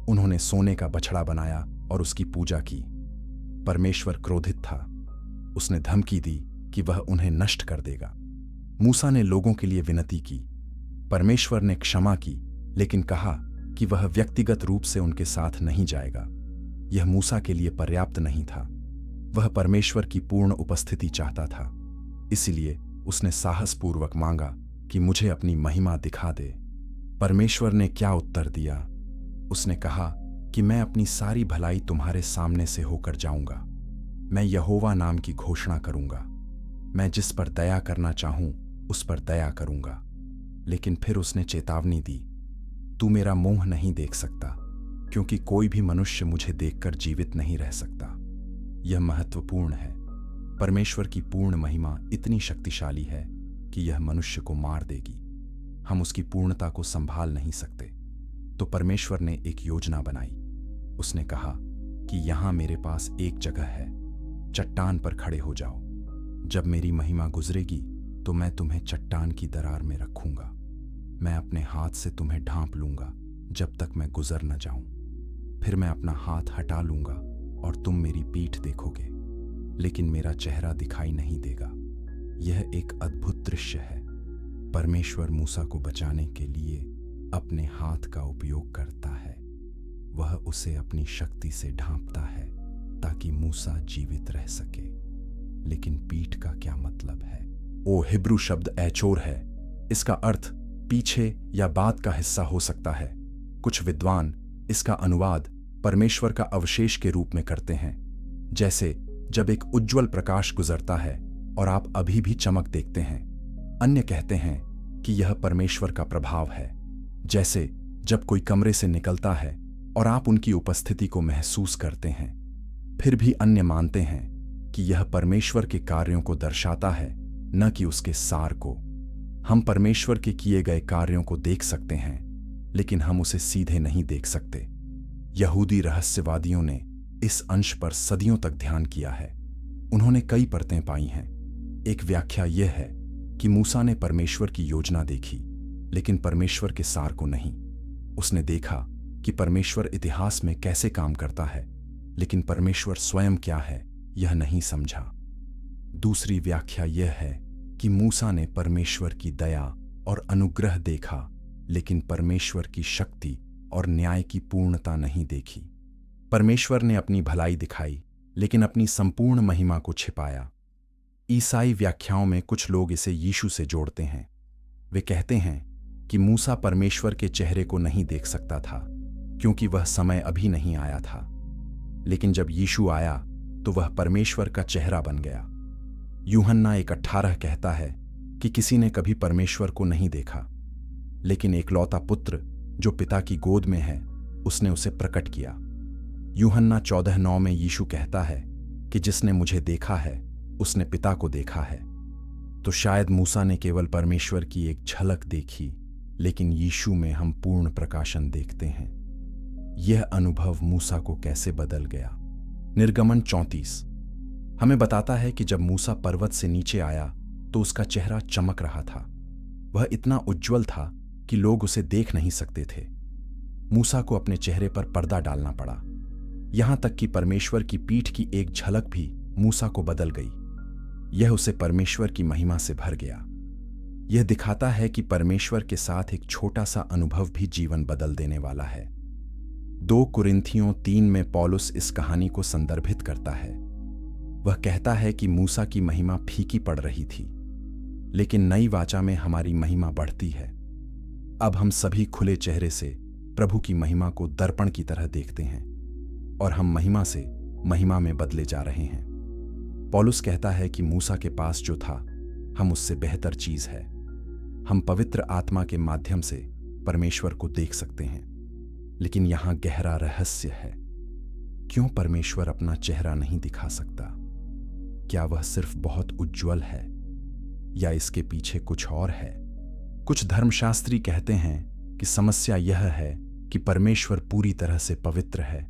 उन्होंने सोने का बछड़ा बनाया और उसकी पूजा की। परमेश्वर क्रोधित था। उसने धमकी दी कि वह उन्हें नष्ट कर देगा। मूसा ने लोगों के लिए विनती की। परमेश्वर ने क्षमा की, लेकिन कहा कि वह व्यक्तिगत रूप से उनके साथ नहीं जाएगा। यह मूसा के लिए पर्याप्त नहीं था। वह परमेश्वर की पूर्ण उपस्थिति चाहता था। इसलिए उसने साहसपूर्वक मांगा कि मुझे अपनी महिमा दिखा दे। परमेश्वर ने क्या उत्तर दिया? उसने कहा कि मैं अपनी सारी भलाई तुम्हारे सामने से होकर जाऊंगा। मैं यहोवा नाम की घोषणा करूंगा। मैं जिस पर दया करना चाहूं उस पर दया करूंगा। लेकिन फिर उसने चेतावनी दी, तू मेरा मुंह नहीं देख सकता, क्योंकि कोई भी मनुष्य मुझे देखकर जीवित नहीं रह सकता। यह महत्वपूर्ण है। परमेश्वर की पूर्ण महिमा इतनी शक्तिशाली है कि यह मनुष्य को मार देगी। हम उसकी पूर्णता को संभाल नहीं सकते। तो परमेश्वर ने एक योजना बनाई। उसने कहा कि यहां मेरे पास एक जगह है, चट्टान पर खड़े हो जाओ। जब मेरी महिमा गुजरेगी तो मैं तुम्हें चट्टान की दरार में रखूंगा। मैं अपने हाथ से तुम्हें ढांप लूंगा जब तक मैं गुजर न जाऊं। फिर मैं अपना हाथ हटा लूंगा और तुम मेरी पीठ देखोगे, लेकिन मेरा चेहरा दिखाई नहीं देगा। यह एक अद्भुत दृश्य है। परमेश्वर मूसा को बचाने के लिए अपने हाथ का उपयोग करता है। वह उसे अपनी शक्ति से ढांपता है ताकि मूसा जीवित रह सके। लेकिन पीठ का क्या मतलब है? ओ हिब्रू शब्द एचोर है। इसका अर्थ पीछे या बाद का हिस्सा हो सकता है। कुछ विद्वान इसका अनुवाद परमेश्वर का अवशेष के रूप में करते हैं, जैसे जब एक उज्ज्वल प्रकाश गुजरता है और आप अभी भी चमक देखते हैं। अन्य कहते हैं कि यह परमेश्वर का प्रभाव है, जैसे जब कोई कमरे से निकलता है और आप उनकी उपस्थिति को महसूस करते हैं। फिर भी अन्य मानते हैं कि यह परमेश्वर के कार्यों को दर्शाता है, न कि उसके सार को। हम परमेश्वर के किए गए कार्यों को देख सकते हैं, लेकिन हम उसे सीधे नहीं देख सकते। यहूदी रहस्यवादियों ने इस अंश पर सदियों तक ध्यान किया है। उन्होंने कई परतें पाई हैं। एक व्याख्या यह है कि मूसा ने परमेश्वर की योजना देखी, लेकिन परमेश्वर के सार को नहीं। उसने देखा कि परमेश्वर इतिहास में कैसे काम करता है, लेकिन परमेश्वर स्वयं क्या है यह नहीं समझा। दूसरी व्याख्या यह है कि मूसा ने परमेश्वर की दया और अनुग्रह देखा, लेकिन परमेश्वर की शक्ति और न्याय की पूर्णता नहीं देखी। परमेश्वर ने अपनी भलाई दिखाई, लेकिन अपनी संपूर्ण महिमा को छिपाया। ईसाई व्याख्याओं में कुछ लोग इसे यीशु से जोड़ते हैं। वे कहते हैं कि मूसा परमेश्वर के चेहरे को नहीं देख सकता था, क्योंकि वह समय अभी नहीं आया था। लेकिन जब यीशु आया तो वह परमेश्वर का चेहरा बन गया। यूहन्ना 1:18 कहता है कि किसी ने कभी परमेश्वर को नहीं देखा, लेकिन एकलौता पुत्र जो पिता की गोद में है उसने उसे प्रकट किया। यूहन्ना 14:9 में यीशु कहता है कि जिसने मुझे देखा है उसने पिता को देखा है। तो शायद मूसा ने केवल परमेश्वर की एक झलक देखी, लेकिन यीशु में हम पूर्ण प्रकाशन देखते हैं। यह अनुभव मूसा को कैसे बदल गया? निर्गमन 34 हमें बताता है कि जब मूसा पर्वत से नीचे आया तो उसका चेहरा चमक रहा था। वह इतना उज्ज्वल था कि लोग उसे देख नहीं सकते थे। मूसा को अपने चेहरे पर पर्दा डालना पड़ा। यहां तक कि परमेश्वर की पीठ की एक झलक भी मूसा को बदल गई। यह उसे परमेश्वर की महिमा से भर गया। यह दिखाता है कि परमेश्वर के साथ एक छोटा सा अनुभव भी जीवन बदल देने वाला है। 2 कुरिन्थियों 3 में पौलुस इस कहानी को संदर्भित करता है। वह कहता है कि मूसा की महिमा फीकी पड़ रही थी, लेकिन नई वाचा में हमारी महिमा बढ़ती है। अब हम सभी खुले चेहरे से प्रभु की महिमा को दर्पण की तरह देखते हैं और हम महिमा से महिमा में बदले जा रहे हैं। पौलुस कहता है कि मूसा के पास जो था हम उससे बेहतर चीज है। हम पवित्र आत्मा के माध्यम से परमेश्वर को देख सकते हैं। लेकिन यहां गहरा रहस्य है। क्यों परमेश्वर अपना चेहरा नहीं दिखा सकता? क्या वह सिर्फ बहुत उज्ज्वल है या इसके पीछे कुछ और है? कुछ धर्मशास्त्री कहते हैं कि समस्या यह है कि परमेश्वर पूरी तरह से पवित्र है।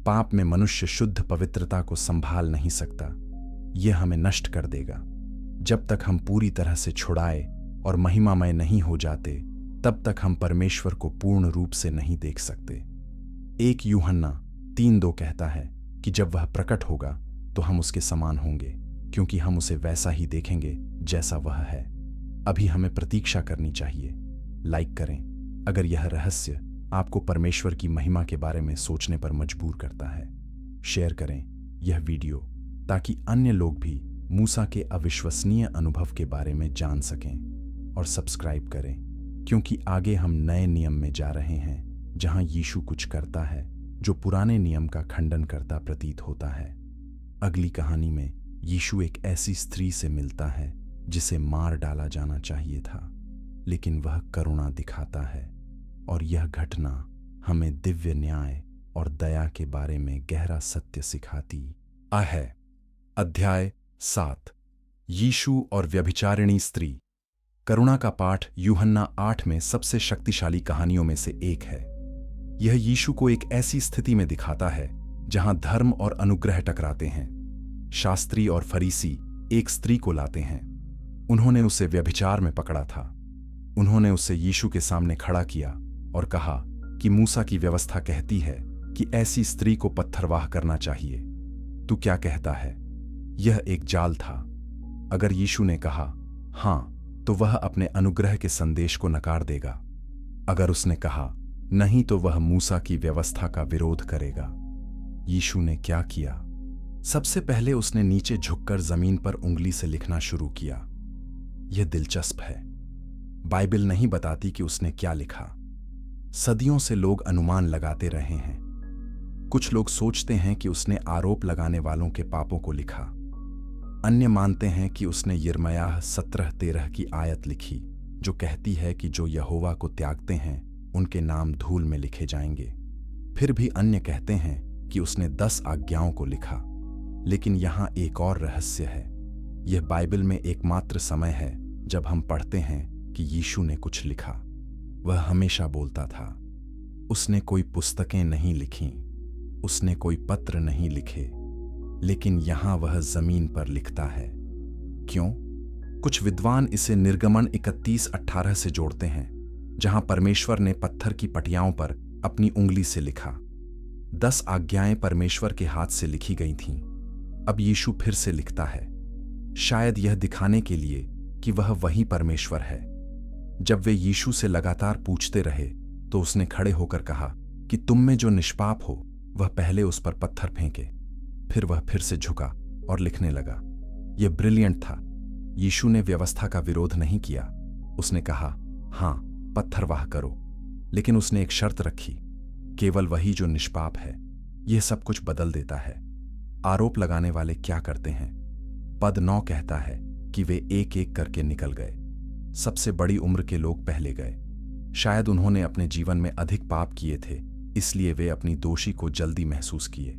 पाप में मनुष्य शुद्ध पवित्रता को संभाल नहीं सकता। यह हमें नष्ट कर देगा। जब तक हम पूरी तरह से छुड़ाए और महिमामय नहीं हो जाते, तब तक हम परमेश्वर को पूर्ण रूप से नहीं देख सकते। 1 यूहन्ना 3:2 कहता है कि जब वह प्रकट होगा तो हम उसके समान होंगे, क्योंकि हम उसे वैसा ही देखेंगे जैसा वह है। अभी हमें प्रतीक्षा करनी चाहिए। लाइक करें अगर यह रहस्य आपको परमेश्वर की महिमा के बारे में सोचने पर मजबूर करता है। शेयर करें यह वीडियो ताकि अन्य लोग भी मूसा के अविश्वसनीय अनुभव के बारे में जान सकें। और सब्सक्राइब करें, क्योंकि आगे हम नए नियम में जा रहे हैं जहां यीशु कुछ करता है जो पुराने नियम का खंडन करता प्रतीत होता है। अगली कहानी में यीशु एक ऐसी स्त्री से मिलता है जिसे मार डाला जाना चाहिए था, लेकिन वह करुणा दिखाता है, और यह घटना हमें दिव्य न्याय और दया के बारे में गहरा सत्य सिखाती है। अध्याय 7 यीशु और व्यभिचारिणी स्त्री। करुणा का पाठ यूहन्ना 8 में सबसे शक्तिशाली कहानियों में से एक है। यह यीशु को एक ऐसी स्थिति में दिखाता है जहां धर्म और अनुग्रह टकराते हैं। शास्त्री और फरीसी एक स्त्री को लाते हैं। उन्होंने उसे व्यभिचार में पकड़ा था। उन्होंने उसे यीशु के सामने खड़ा किया और कहा कि मूसा की व्यवस्था कहती है कि ऐसी स्त्री को पत्थरवाह करना चाहिए। तू क्या कहता है? यह एक जाल था। अगर यीशु ने कहा हां, तो वह अपने अनुग्रह के संदेश को नकार देगा। अगर उसने कहा नहीं, तो वह मूसा की व्यवस्था का विरोध करेगा। यीशु ने क्या किया? सबसे पहले उसने नीचे झुककर जमीन पर उंगली से लिखना शुरू किया। यह दिलचस्प है। बाइबल नहीं बताती कि उसने क्या लिखा। सदियों से लोग अनुमान लगाते रहे हैं। कुछ लोग सोचते हैं कि उसने आरोप लगाने वालों के पापों को लिखा। अन्य मानते हैं कि उसने यिर्मयाह 17:13 की आयत लिखी, जो कहती है कि जो यहोवा को त्यागते हैं उनके नाम धूल में लिखे जाएंगे। फिर भी अन्य कहते हैं कि उसने 10 आज्ञाओं को लिखा। लेकिन यहां एक और रहस्य है। यह बाइबल में एकमात्र समय है जब हम पढ़ते हैं कि यीशु ने कुछ लिखा। वह हमेशा बोलता था। उसने कोई पुस्तकें नहीं लिखीं, उसने कोई पत्र नहीं लिखे, लेकिन यहां वह जमीन पर लिखता है। क्यों? कुछ विद्वान इसे निर्गमन 31:18 से जोड़ते हैं, जहां परमेश्वर ने पत्थर की पटियाओं पर अपनी उंगली से लिखा। 10 आज्ञाएं परमेश्वर के हाथ से लिखी गई थीं। अब यीशु फिर से लिखता है, शायद यह दिखाने के लिए कि वह वही परमेश्वर है। जब वे यीशु से लगातार पूछते रहे, तो उसने खड़े होकर कहा कि तुम में जो निष्पाप हो वह पहले उस पर पत्थर फेंके। फिर वह फिर से झुका और लिखने लगा। यह ब्रिलियंट था। यीशु ने व्यवस्था का विरोध नहीं किया। उसने कहा हां, पत्थरवाह करो, लेकिन उसने एक शर्त रखी, केवल वही जो निष्पाप है। यह सब कुछ बदल देता है। आरोप लगाने वाले क्या करते हैं? पद 9 कहता है कि वे एक एक करके निकल गए। सबसे बड़ी उम्र के लोग पहले गए। शायद उन्होंने अपने जीवन में अधिक पाप किए थे, इसलिए वे अपनी दोषी को जल्दी महसूस किए।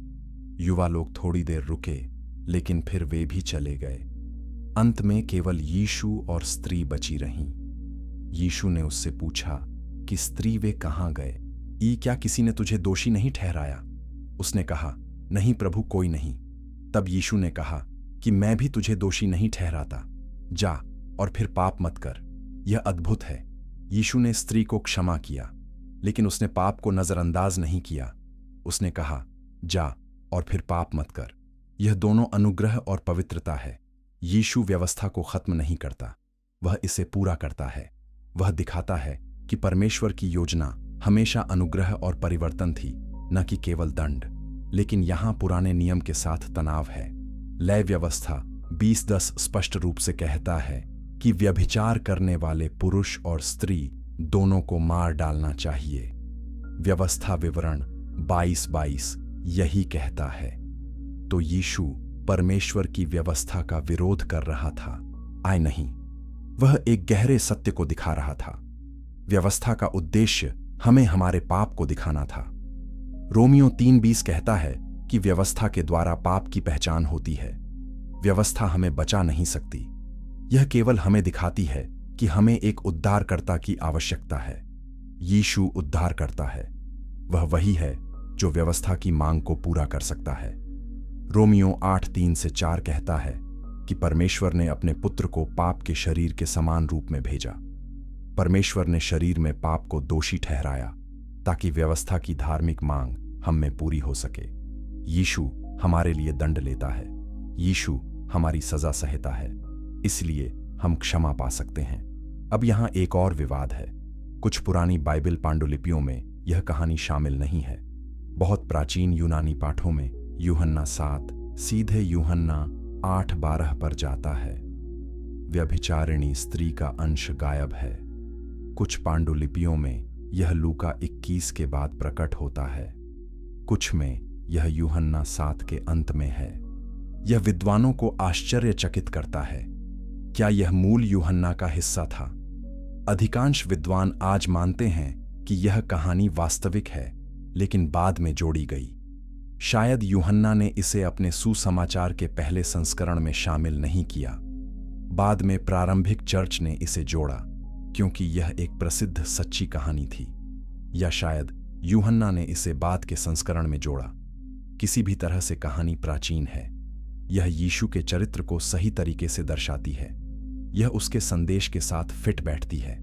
युवा लोग थोड़ी देर रुके, लेकिन फिर वे भी चले गए। अंत में केवल यीशु और स्त्री बची रहीं। यीशु ने उससे पूछा कि स्त्री, वे कहां गए? क्या किसी ने तुझे दोषी नहीं ठहराया? उसने कहा नहीं प्रभु, कोई नहीं। तब यीशु ने कहा कि मैं भी तुझे दोषी नहीं ठहराता। जा और फिर पाप मत कर। यह अद्भुत है। यीशु ने स्त्री को क्षमा किया, लेकिन उसने पाप को नजरअंदाज नहीं किया। उसने कहा जा और फिर पाप मत कर। यह दोनों अनुग्रह और पवित्रता है। यीशु व्यवस्था को खत्म नहीं करता, वह इसे पूरा करता है। वह दिखाता है कि परमेश्वर की योजना हमेशा अनुग्रह और परिवर्तन थी, न कि केवल दंड। लेकिन यहां पुराने नियम के साथ तनाव है। लय व्यवस्था 20:10 स्पष्ट रूप से कहता है कि व्यभिचार करने वाले पुरुष और स्त्री दोनों को मार डालना चाहिए। व्यवस्था विवरण 22:22 यही कहता है। तो यीशु परमेश्वर की व्यवस्था का विरोध कर रहा था? नहीं, वह एक गहरे सत्य को दिखा रहा था। व्यवस्था का उद्देश्य हमें हमारे पाप को दिखाना था। रोमियो 3:20 कहता है कि व्यवस्था के द्वारा पाप की पहचान होती है। व्यवस्था हमें बचा नहीं सकती। यह केवल हमें दिखाती है कि हमें एक उद्धारकर्ता की आवश्यकता है। यीशु उद्धार करता है। वह वही है जो व्यवस्था की मांग को पूरा कर सकता है। रोमियो 8:3-4 कहता है कि परमेश्वर ने अपने पुत्र को पाप के शरीर के समान रूप में भेजा। परमेश्वर ने शरीर में पाप को दोषी ठहराया ताकि व्यवस्था की धार्मिक मांग हम में पूरी हो सके। यीशु हमारे लिए दंड लेता है, यीशु हमारी सजा सहता है, इसलिए हम क्षमा पा सकते हैं। अब यहां एक और विवाद है। कुछ पुरानी बाइबल पांडुलिपियों में यह कहानी शामिल नहीं है। बहुत प्राचीन यूनानी पाठों में यूहन्ना 7 सीधे यूहन्ना 8:12 पर जाता है। व्यभिचारिणी स्त्री का अंश गायब है। कुछ पांडुलिपियों में यह लूका 21 के बाद प्रकट होता है, कुछ में यह यूहन्ना 7 के अंत में है। यह विद्वानों को आश्चर्यचकित करता है। क्या यह मूल यूहन्ना का हिस्सा था? अधिकांश विद्वान आज मानते हैं कि यह कहानी वास्तविक है, लेकिन बाद में जोड़ी गई। शायद यूहन्ना ने इसे अपने सुसमाचार के पहले संस्करण में शामिल नहीं किया। बाद में प्रारंभिक चर्च ने इसे जोड़ा क्योंकि यह एक प्रसिद्ध सच्ची कहानी थी, या शायद यूहन्ना ने इसे बाद के संस्करण में जोड़ा। किसी भी तरह से कहानी प्राचीन है। यह यीशु के चरित्र को सही तरीके से दर्शाती है। यह उसके संदेश के साथ फिट बैठती है।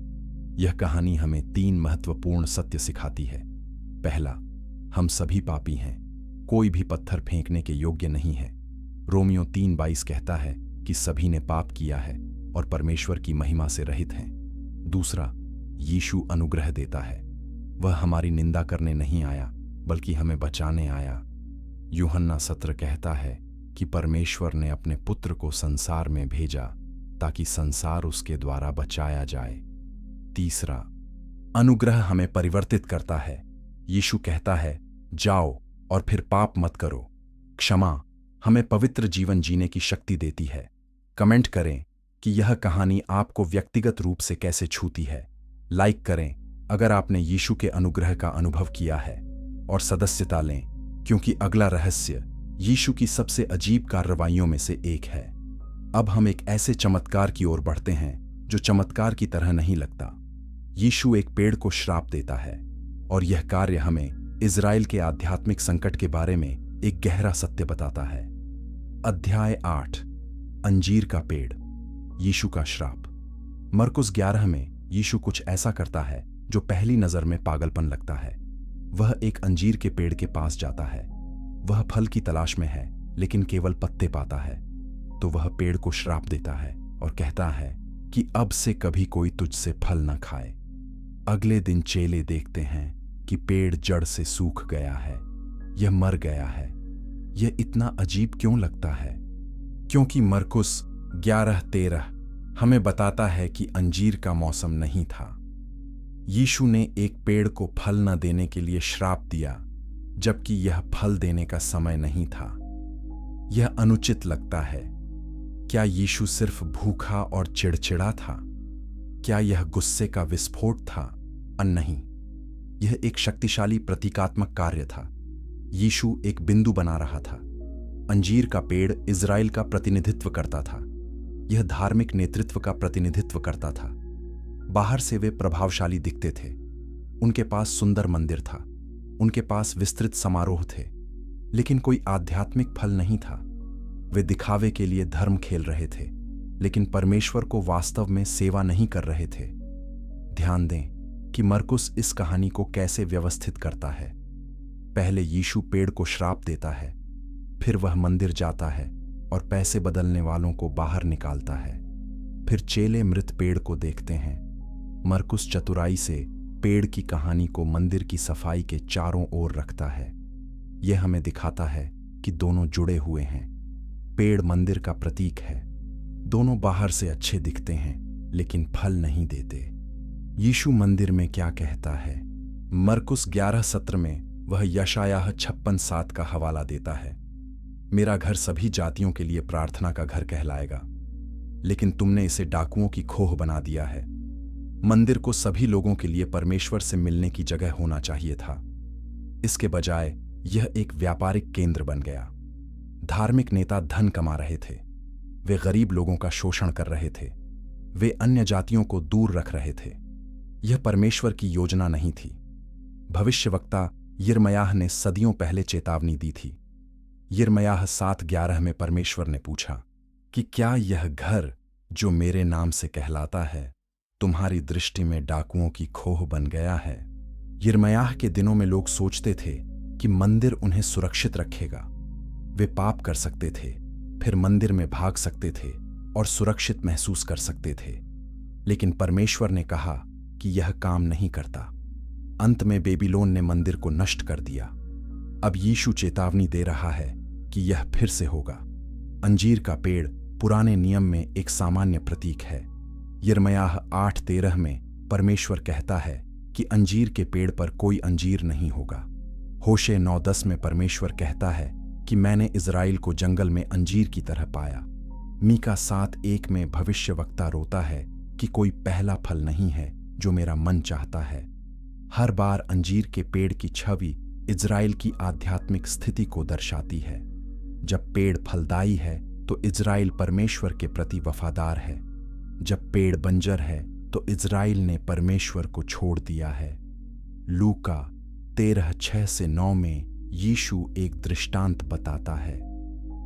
यह कहानी हमें 3 महत्वपूर्ण सत्य सिखाती है। पहला, हम सभी पापी हैं। कोई भी पत्थर फेंकने के योग्य नहीं है। रोमियो 3:22 कहता है कि सभी ने पाप किया है और परमेश्वर की महिमा से रहित हैं। दूसरा, यीशु अनुग्रह देता है। वह हमारी निंदा करने नहीं आया, बल्कि हमें बचाने आया। यूहन्ना 17 कहता है कि परमेश्वर ने अपने पुत्र को संसार में भेजा ताकि संसार उसके द्वारा बचाया जाए। तीसरा, अनुग्रह हमें परिवर्तित करता है। यीशु कहता है, जाओ और फिर पाप मत करो। क्षमा हमें पवित्र जीवन जीने की शक्ति देती है। कमेंट करें कि यह कहानी आपको व्यक्तिगत रूप से कैसे छूती है। लाइक करें अगर आपने यीशु के अनुग्रह का अनुभव किया है, और सदस्यता लें क्योंकि अगला रहस्य यीशु की सबसे अजीब कार्रवाइयों में से एक है। अब हम एक ऐसे चमत्कार की ओर बढ़ते हैं जो चमत्कार की तरह नहीं लगता। यीशु एक पेड़ को श्राप देता है, और यह कार्य हमें इज़राइल के आध्यात्मिक संकट के बारे में एक गहरा सत्य बताता है। अध्याय 8, अंजीर का पेड़, यीशु का श्राप। मरकुस 11 में यीशु कुछ ऐसा करता है जो पहली नजर में पागलपन लगता है। वह एक अंजीर के पेड़ के पास जाता है। वह फल की तलाश में है, लेकिन केवल पत्ते पाता है। तो वह पेड़ को श्राप देता है और कहता है कि अब से कभी कोई तुझसे फल न खाए। अगले दिन चेले देखते हैं कि पेड़ जड़ से सूख गया है, यह मर गया है। यह इतना अजीब क्यों लगता है? क्योंकि मरकुस 11:13 हमें बताता है कि अंजीर का मौसम नहीं था। यीशु ने एक पेड़ को फल न देने के लिए श्राप दिया, जबकि यह फल देने का समय नहीं था। यह अनुचित लगता है। क्या यीशु सिर्फ भूखा और चिड़चिड़ा था? क्या यह गुस्से का विस्फोट था? नहीं, यह एक शक्तिशाली प्रतीकात्मक कार्य था। यीशु एक बिंदु बना रहा था। अंजीर का पेड़ इज़राइल का प्रतिनिधित्व करता था। यह धार्मिक नेतृत्व का प्रतिनिधित्व करता था। बाहर से वे प्रभावशाली दिखते थे। उनके पास सुंदर मंदिर था, उनके पास विस्तृत समारोह थे, लेकिन कोई आध्यात्मिक फल नहीं था। वे दिखावे के लिए धर्म खेल रहे थे, लेकिन परमेश्वर को वास्तव में सेवा नहीं कर रहे थे। ध्यान दें कि मरकुस इस कहानी को कैसे व्यवस्थित करता है। पहले यीशु पेड़ को श्राप देता है, फिर वह मंदिर जाता है और पैसे बदलने वालों को बाहर निकालता है। फिर चेले मृत पेड़ को देखते हैं। मरकुस चतुराई से पेड़ की कहानी को मंदिर की सफाई के चारों ओर रखता है। यह हमें दिखाता है कि दोनों जुड़े हुए हैं। पेड़ मंदिर का प्रतीक है। दोनों बाहर से अच्छे दिखते हैं, लेकिन फल नहीं देते। यीशु मंदिर में क्या कहता है? मरकुस 11:17 में वह यशायाह 56:7 का हवाला देता है। मेरा घर सभी जातियों के लिए प्रार्थना का घर कहलाएगा, लेकिन तुमने इसे डाकुओं की खोह बना दिया है। मंदिर को सभी लोगों के लिए परमेश्वर से मिलने की जगह होना चाहिए था। इसके बजाय यह एक व्यापारिक केंद्र बन गया। धार्मिक नेता धन कमा रहे थे, वे गरीब लोगों का शोषण कर रहे थे, वे अन्य जातियों को दूर रख रहे थे। यह परमेश्वर की योजना नहीं थी। भविष्यवक्ता यिर्मयाह ने सदियों पहले चेतावनी दी थी। यिर्मयाह 7:11 में परमेश्वर ने पूछा, कि क्या यह घर जो मेरे नाम से कहलाता है तुम्हारी दृष्टि में डाकुओं की खोह बन गया है। यिर्मयाह के दिनों में लोग सोचते थे कि मंदिर उन्हें सुरक्षित रखेगा। वे पाप कर सकते थे, फिर मंदिर में भाग सकते थे और सुरक्षित महसूस कर सकते थे। लेकिन परमेश्वर ने कहा कि यह काम नहीं करता। अंत में बेबीलोन ने मंदिर को नष्ट कर दिया। अब यीशु चेतावनी दे रहा है कि यह फिर से होगा। अंजीर का पेड़ पुराने नियम में एक सामान्य प्रतीक है। यिर्मयाह 8:13 में परमेश्वर कहता है कि अंजीर के पेड़ पर कोई अंजीर नहीं होगा। होशे 9:10 में परमेश्वर कहता है कि मैंने इज़राइल को जंगल में अंजीर की तरह पाया। मीका 7:1 में भविष्यवक्ता रोता है कि कोई पहला फल नहीं है जो मेरा मन चाहता है। हर बार अंजीर के पेड़ की छवि इज़राइल की आध्यात्मिक स्थिति को दर्शाती है। जब पेड़ फलदायी है तो इज़राइल परमेश्वर के प्रति वफादार है। जब पेड़ बंजर है तो इज़राइल ने परमेश्वर को छोड़ दिया है। लूका 13:6-9 में यीशु एक दृष्टांत बताता है।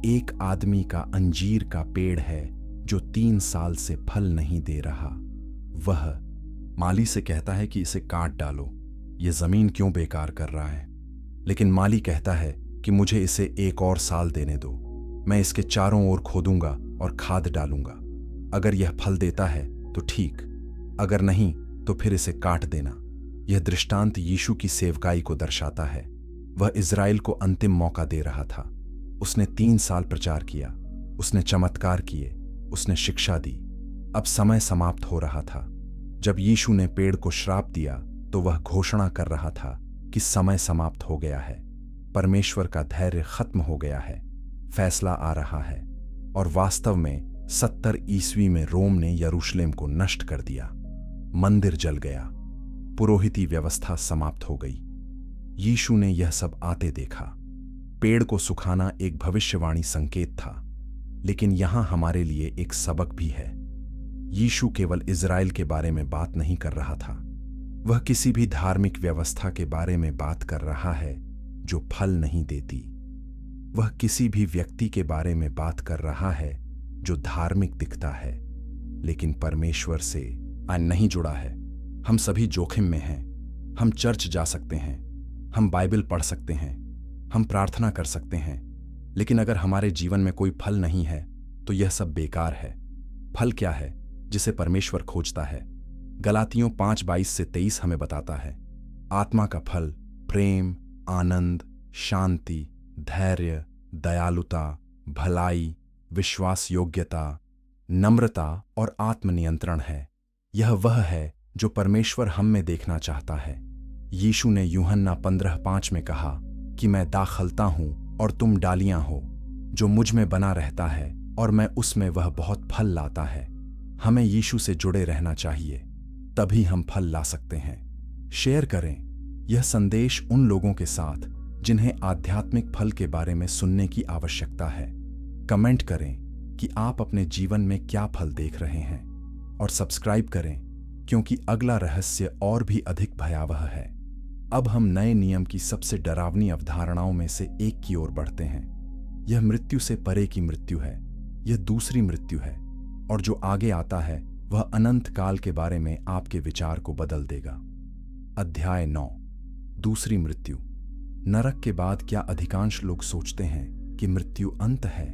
एक आदमी का अंजीर का पेड़ है जो 3 साल से फल नहीं दे रहा। वह माली से कहता है कि इसे काट डालो, ये जमीन क्यों बेकार कर रहा है। लेकिन माली कहता है कि मुझे इसे 1 और साल देने दो, मैं इसके चारों ओर खोदूंगा और खाद डालूंगा। अगर यह फल देता है तो ठीक, अगर नहीं तो फिर इसे काट देना। यह दृष्टांत यीशु की सेवकाई को दर्शाता है। वह इज़राइल को अंतिम मौका दे रहा था। उसने 3 साल प्रचार किया, उसने चमत्कार किए, उसने शिक्षा दी। अब समय समाप्त हो रहा था। जब यीशु ने पेड़ को श्राप दिया तो वह घोषणा कर रहा था कि समय समाप्त हो गया है, परमेश्वर का धैर्य खत्म हो गया है, फैसला आ रहा है। और वास्तव में 70 ईस्वी में रोम ने यरूशलेम को नष्ट कर दिया। मंदिर जल गया, पुरोहिती व्यवस्था समाप्त हो गई। यीशु ने यह सब आते देखा। पेड़ को सुखाना एक भविष्यवाणी संकेत था, लेकिन यहां हमारे लिए एक सबक भी है। यीशु केवल इज़राइल के बारे में बात नहीं कर रहा था, वह किसी भी धार्मिक व्यवस्था के बारे में बात कर रहा है जो फल नहीं देती। वह किसी भी व्यक्ति के बारे में बात कर रहा है जो धार्मिक दिखता है लेकिन परमेश्वर से नहीं जुड़ा है। हम सभी जोखिम में हैं। हम चर्च जा सकते हैं, हम बाइबल पढ़ सकते हैं, हम प्रार्थना कर सकते हैं, लेकिन अगर हमारे जीवन में कोई फल नहीं है तो यह सब बेकार है। फल क्या है जिसे परमेश्वर खोजता है? गलातियों 5:22-23 हमें बताता है, आत्मा का फल प्रेम, आनंद, शांति, धैर्य, दयालुता, भलाई, विश्वास योग्यता, नम्रता और आत्मनियंत्रण है। यह वह है जो परमेश्वर हम में देखना चाहता है। यीशु ने यूहन्ना 15:5 में कहा कि मैं दाखलता हूं और तुम डालियां हो। जो मुझ में बना रहता है और मैं उसमें, वह बहुत फल लाता है। हमें यीशु से जुड़े रहना चाहिए, तभी हम फल ला सकते हैं। शेयर करें यह संदेश उन लोगों के साथ जिन्हें आध्यात्मिक फल के बारे में सुनने की आवश्यकता है। कमेंट करें कि आप अपने जीवन में क्या फल देख रहे हैं और सब्सक्राइब करें, क्योंकि अगला रहस्य और भी अधिक भयावह है। अब हम नए नियम की सबसे डरावनी अवधारणाओं में से एक की ओर बढ़ते हैं। यह मृत्यु से परे की मृत्यु है। यह दूसरी मृत्यु है, और जो आगे आता है वह अनंत काल के बारे में आपके विचार को बदल देगा। अध्याय 9, दूसरी मृत्यु। नरक के बाद क्या अधिकांश लोग सोचते हैं कि मृत्यु अंत है?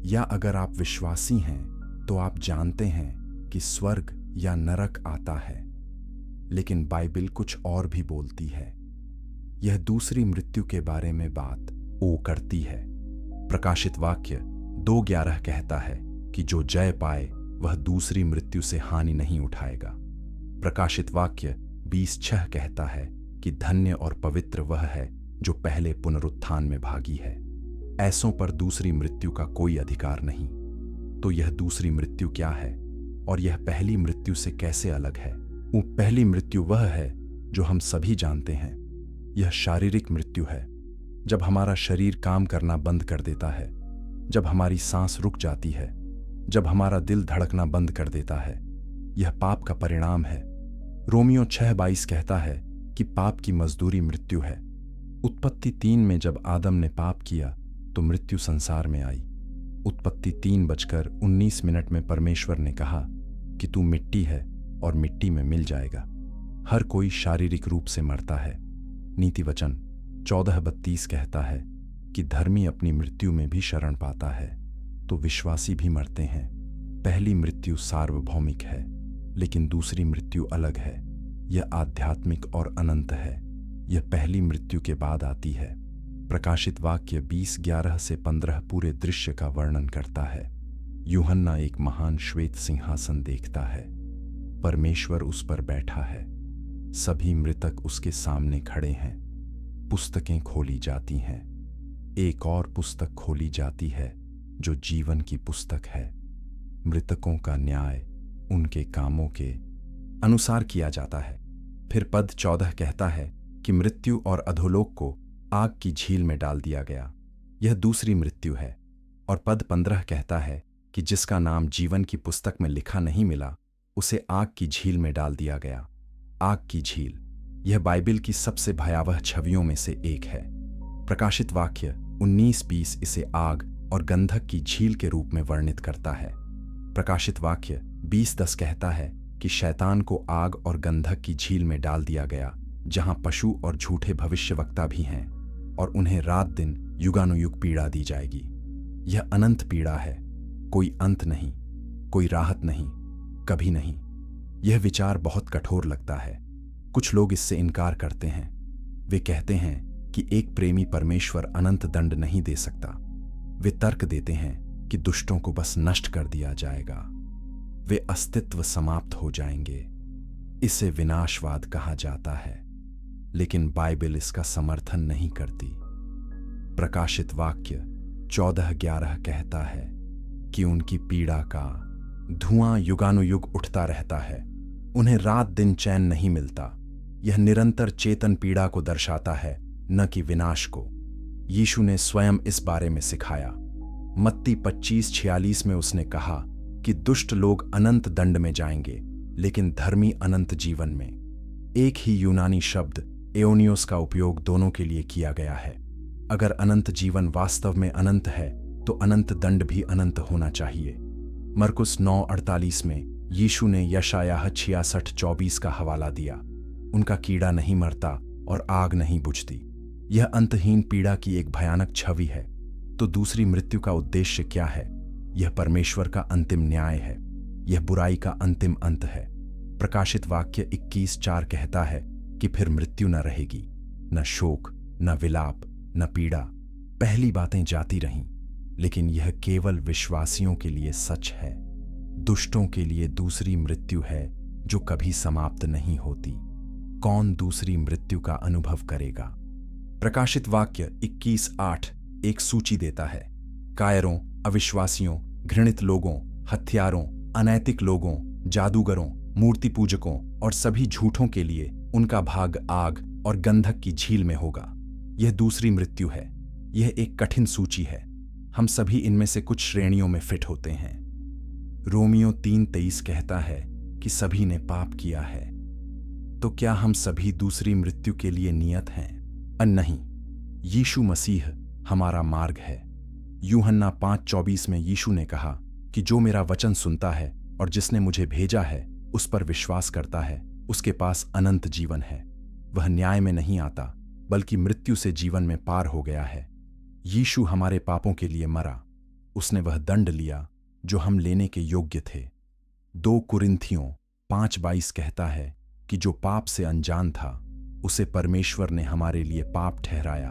या अगर आप विश्वासी हैं तो आप जानते हैं कि स्वर्ग या नरक आता है। लेकिन बाइबल कुछ और भी बोलती है। यह दूसरी मृत्यु के बारे में बात करती है। प्रकाशित वाक्य 2:11 कहता है कि जो जय पाए वह दूसरी मृत्यु से हानि नहीं उठाएगा। प्रकाशित वाक्य 20:6 कहता है कि धन्य और पवित्र वह है जो पहले पुनरुत्थान में भागी है। ऐसों पर दूसरी मृत्यु का कोई अधिकार नहीं। तो यह दूसरी मृत्यु क्या है और यह पहली मृत्यु से कैसे अलग है? पहली मृत्यु वह है जो हम सभी जानते हैं। यह शारीरिक मृत्यु है, जब हमारा शरीर काम करना बंद कर देता है, जब हमारी सांस रुक जाती है, जब हमारा दिल धड़कना बंद कर देता है। यह पाप का परिणाम है। रोमियो 6:22 कहता है कि पाप की मजदूरी मृत्यु है। उत्पत्ति 3 में जब आदम ने पाप किया तो मृत्यु संसार में आई। उत्पत्ति 3:19 में परमेश्वर ने कहा कि तू मिट्टी है और मिट्टी में मिल जाएगा। हर कोई शारीरिक रूप से मरता है। नीति वचन 14:32 कहता है कि धर्मी अपनी मृत्यु में भी शरण पाता है, तो विश्वासी भी मरते हैं। पहली मृत्यु सार्वभौमिक है, लेकिन दूसरी मृत्यु अलग है। यह आध्यात्मिक और अनंत है। यह पहली मृत्यु के बाद आती है। प्रकाशित वाक्य 20:11-15 पूरे दृश्य का वर्णन करता है। यूहन्ना एक महान श्वेत सिंहासन देखता है। परमेश्वर उस पर बैठा है। सभी मृतक उसके सामने खड़े हैं। पुस्तकें खोली जाती हैं। एक और पुस्तक खोली जाती है जो जीवन की पुस्तक है। मृतकों का न्याय उनके कामों के अनुसार किया जाता है। फिर पद 14 कहता है कि मृत्यु और अधोलोक को आग की झील में डाल दिया गया। यह दूसरी मृत्यु है। और पद 15 कहता है कि जिसका नाम जीवन की पुस्तक में लिखा नहीं मिला, उसे आग की झील में डाल दिया गया। आग की झील यह बाइबिल की सबसे भयावह छवियों में से एक है। प्रकाशित वाक्य 19:20 इसे आग और गंधक की झील के रूप में वर्णित करता है। प्रकाशित वाक्य 20:10 कहता है कि शैतान को आग और गंधक की झील में डाल दिया गया, जहां पशु और झूठे भविष्यवक्ता भी हैं, और उन्हें रात दिन युगानुयुग पीड़ा दी जाएगी। यह अनंत पीड़ा है। कोई अंत नहीं, कोई राहत नहीं, कभी नहीं। यह विचार बहुत कठोर लगता है। कुछ लोग इससे इनकार करते हैं। वे कहते हैं कि एक प्रेमी परमेश्वर अनंत दंड नहीं दे सकता। वे तर्क देते हैं कि दुष्टों को बस नष्ट कर दिया जाएगा, वे अस्तित्व समाप्त हो जाएंगे। इसे विनाशवाद कहा जाता है, लेकिन बाइबिल इसका समर्थन नहीं करती। प्रकाशित वाक्य 14:11 कहता है कि उनकी पीड़ा का धुआं युगानुयुग उठता रहता है। उन्हें रात दिन चैन नहीं मिलता। यह निरंतर चेतन पीड़ा को दर्शाता है, न कि विनाश को। यीशु ने स्वयं इस बारे में सिखाया। मत्ती 25:46 में उसने कहा कि दुष्ट लोग अनंत दंड में जाएंगे, लेकिन धर्मी अनंत जीवन में। एक ही यूनानी शब्द एओनियोस का उपयोग दोनों के लिए किया गया है। अगर अनंत जीवन वास्तव में अनंत है, तो अनंत दंड भी अनंत होना चाहिए। मरकुस 9:48 में यीशु ने यशायाह 66:24 का हवाला दिया। उनका कीड़ा नहीं मरता और आग नहीं बुझती। यह अंतहीन पीड़ा की एक भयानक छवि है। तो दूसरी मृत्यु का उद्देश्य क्या है? यह परमेश्वर का अंतिम न्याय है। यह बुराई का अंतिम अंत है। प्रकाशित वाक्य 21:4 कहता है कि फिर मृत्यु न रहेगी, न शोक, न विलाप, न पीड़ा। पहली बातें जाती रहीं, लेकिन यह केवल विश्वासियों के लिए सच है। दुष्टों के लिए दूसरी मृत्यु है जो कभी समाप्त नहीं होती। कौन दूसरी मृत्यु का अनुभव करेगा? प्रकाशित वाक्य 21:8 एक सूची देता है। कायरों, अविश्वासियों, घृणित लोगों, हत्यारों, अनैतिक लोगों, जादूगरों, मूर्ति पूजकों और सभी झूठों के लिए उनका भाग आग और गंधक की झील में होगा। यह दूसरी मृत्यु है। यह एक कठिन सूची है। हम सभी इनमें से कुछ श्रेणियों में फिट होते हैं। रोमियो 3:23 कहता है कि सभी ने पाप किया है। तो क्या हम सभी दूसरी मृत्यु के लिए नियत हैं? नहीं। यीशु मसीह हमारा मार्ग है। यूहन्ना 5:24 में यीशु ने कहा कि जो मेरा वचन सुनता है और जिसने मुझे भेजा है उस पर विश्वास करता है, उसके पास अनंत जीवन है। वह न्याय में नहीं आता, बल्कि मृत्यु से जीवन में पार हो गया है। यीशु हमारे पापों के लिए मरा। उसने वह दंड लिया जो हम लेने के योग्य थे। 2 कुरिन्थियों 5:22 कहता है कि जो पाप से अनजान था, उसे परमेश्वर ने हमारे लिए पाप ठहराया,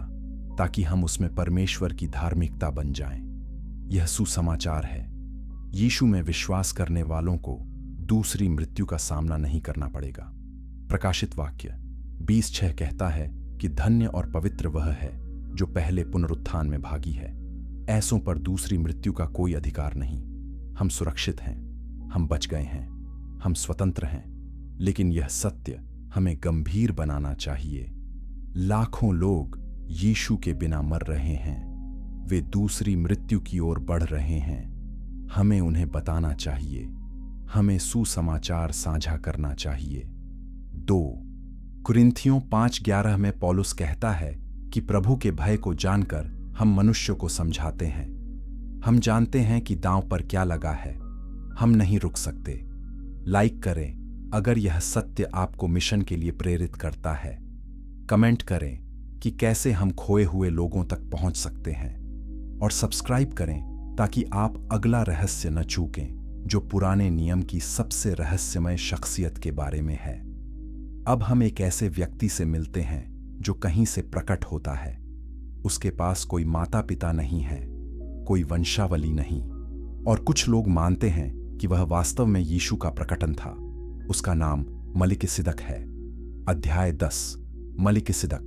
ताकि हम उसमें परमेश्वर की धार्मिकता बन जाएं। यह सुसमाचार है। यीशु में विश्वास करने वालों को दूसरी मृत्यु का सामना नहीं करना पड़ेगा। प्रकाशित वाक्य 20:6 कहता है कि धन्य और पवित्र वह है जो पहले पुनरुत्थान में भागी है। ऐसों पर दूसरी मृत्यु का कोई अधिकार नहीं। हम सुरक्षित हैं, हम बच गए हैं, हम स्वतंत्र हैं। लेकिन यह सत्य हमें गंभीर बनाना चाहिए। लाखों लोग यीशु के बिना मर रहे हैं। वे दूसरी मृत्यु की ओर बढ़ रहे हैं। हमें उन्हें बताना चाहिए। हमें सुसमाचार साझा करना चाहिए। 2 कुरिन्थियों 5:11 में पौलुस कहता है कि प्रभु के भय को जानकर हम मनुष्यों को समझाते हैं। हम जानते हैं कि दांव पर क्या लगा है। हम नहीं रुक सकते। लाइक करें अगर यह सत्य आपको मिशन के लिए प्रेरित करता है। कमेंट करें कि कैसे हम खोए हुए लोगों तक पहुंच सकते हैं, और सब्सक्राइब करें ताकि आप अगला रहस्य न चूकें जो पुराने नियम की सबसे रहस्यमय शख्सियत के बारे में है। अब हम एक ऐसे व्यक्ति से मिलते हैं जो कहीं से प्रकट होता है। उसके पास कोई माता पिता नहीं है, कोई वंशावली नहीं, और कुछ लोग मानते हैं कि वह वास्तव में यीशु का प्रकटन था। उसका नाम मलिकिसिदक है। अध्याय 10 मलिकिसिदक,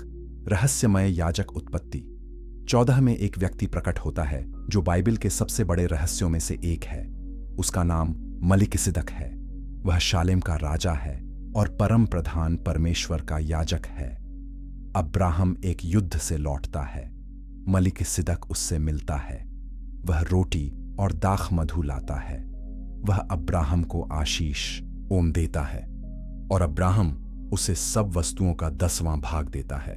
रहस्यमय याजक। उत्पत्ति 14 में एक व्यक्ति प्रकट होता है जो बाइबल के सबसे बड़े रहस्यों में से एक है। उसका नाम मलिकिसिदक है। वह शालेम का राजा है और परम प्रधान परमेश्वर का याजक है। अब्राहम एक युद्ध से लौटता है। मलिकिसिदक उससे मिलता है। वह रोटी और दाख मधु लाता है। वह अब्राहम को आशीष ओम देता है, और अब्राहम उसे सब वस्तुओं का 10वां भाग देता है।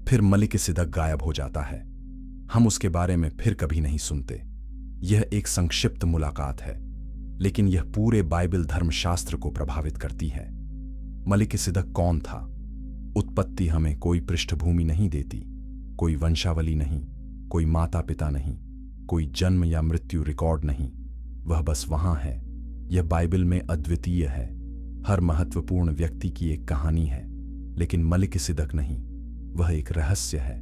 फिर मलिकिसिदक गायब हो जाता है। हम उसके बारे में फिर कभी नहीं सुनते। यह एक संक्षिप्त मुलाकात है, लेकिन यह पूरे बाइबल धर्मशास्त्र को प्रभावित करती है। मलिकिसिदक कौन था? उत्पत्ति हमें कोई पृष्ठभूमि नहीं देती, कोई वंशावली नहीं, कोई माता पिता नहीं, कोई जन्म या मृत्यु रिकॉर्ड नहीं। वह बस वहां है। यह बाइबल में अद्वितीय है। हर महत्वपूर्ण व्यक्ति की एक कहानी है, लेकिन मलिकिसिदक नहीं। वह एक रहस्य है।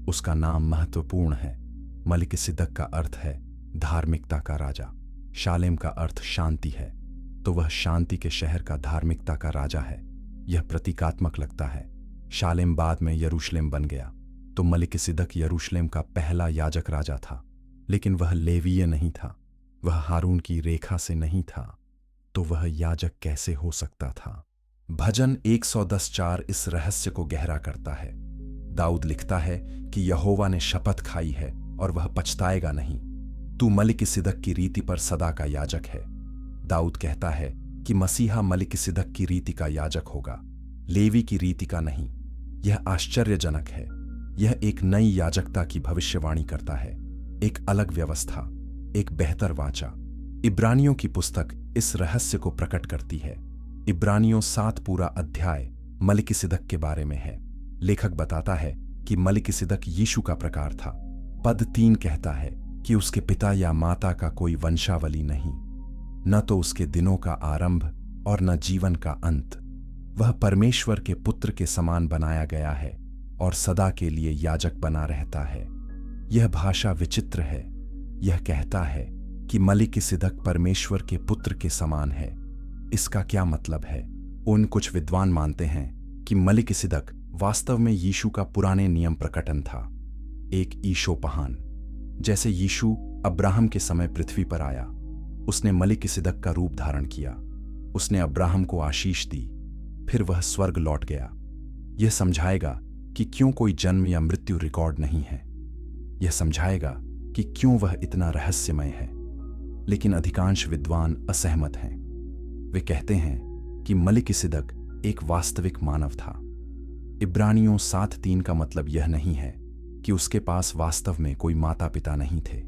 उसका नाम महत्वपूर्ण है। मलिकिसिदक का अर्थ है धार्मिकता का राजा। शालेम का अर्थ शांति है, तो वह शांति के शहर का धार्मिकता का राजा है। यह प्रतीकात्मक लगता है। शालेम बाद में यरूशलेम बन गया, तो मलिकिसिदक यरूशलेम का पहला याजक राजा था। लेकिन वह लेवीय नहीं था। वह हारून की रेखा से नहीं था। तो वह याजक कैसे हो सकता था? भजन 110:4 इस रहस्य को गहरा करता है। दाऊद लिखता है कि यहोवा ने शपथ खाई है और वह पछताएगा नहीं। तू मलिकिसिदक की रीति पर सदा का याजक है। दाऊद कहता है कि मसीहा मलिकिसिदक की रीति का याजक होगा, लेवी की रीति का नहीं। यह आश्चर्यजनक है। यह एक नई याजकता की भविष्यवाणी करता है, एक अलग व्यवस्था, एक बेहतर वाचा। इब्रानियों की पुस्तक इस रहस्य को प्रकट करती है। इब्रानियों 7 पूरा अध्याय मलिकिसिदक के बारे में है। लेखक बताता है कि मलिकिसिदक यीशु का प्रकार था। पद 3 कहता है कि उसके पिता या माता का कोई वंशावली नहीं, न तो उसके दिनों का आरंभ और न जीवन का अंत। वह परमेश्वर के पुत्र के समान बनाया गया है और सदा के लिए याजक बना रहता है। यह भाषा विचित्र है। यह कहता है कि मलिकिसिदक परमेश्वर के पुत्र के समान है। इसका क्या मतलब है? कुछ विद्वान मानते हैं कि मलिकिसिदक वास्तव में यीशु का पुराने नियम प्रकटन था, एक ईशोपहान। जैसे यीशु अब्राहम के समय पृथ्वी पर आया, उसने मलिकिसिदक का रूप धारण किया। उसने अब्राहम को आशीष दी, फिर वह स्वर्ग लौट गया। यह समझाएगा कि क्यों कोई जन्म या मृत्यु रिकॉर्ड नहीं है। यह समझाएगा कि क्यों वह इतना रहस्यमय है। लेकिन अधिकांश विद्वान असहमत हैं। वे कहते हैं कि मलिकिसिदक एक वास्तविक मानव था। इब्रानियों 7:3 का मतलब यह नहीं है कि उसके पास वास्तव में कोई माता पिता नहीं थे।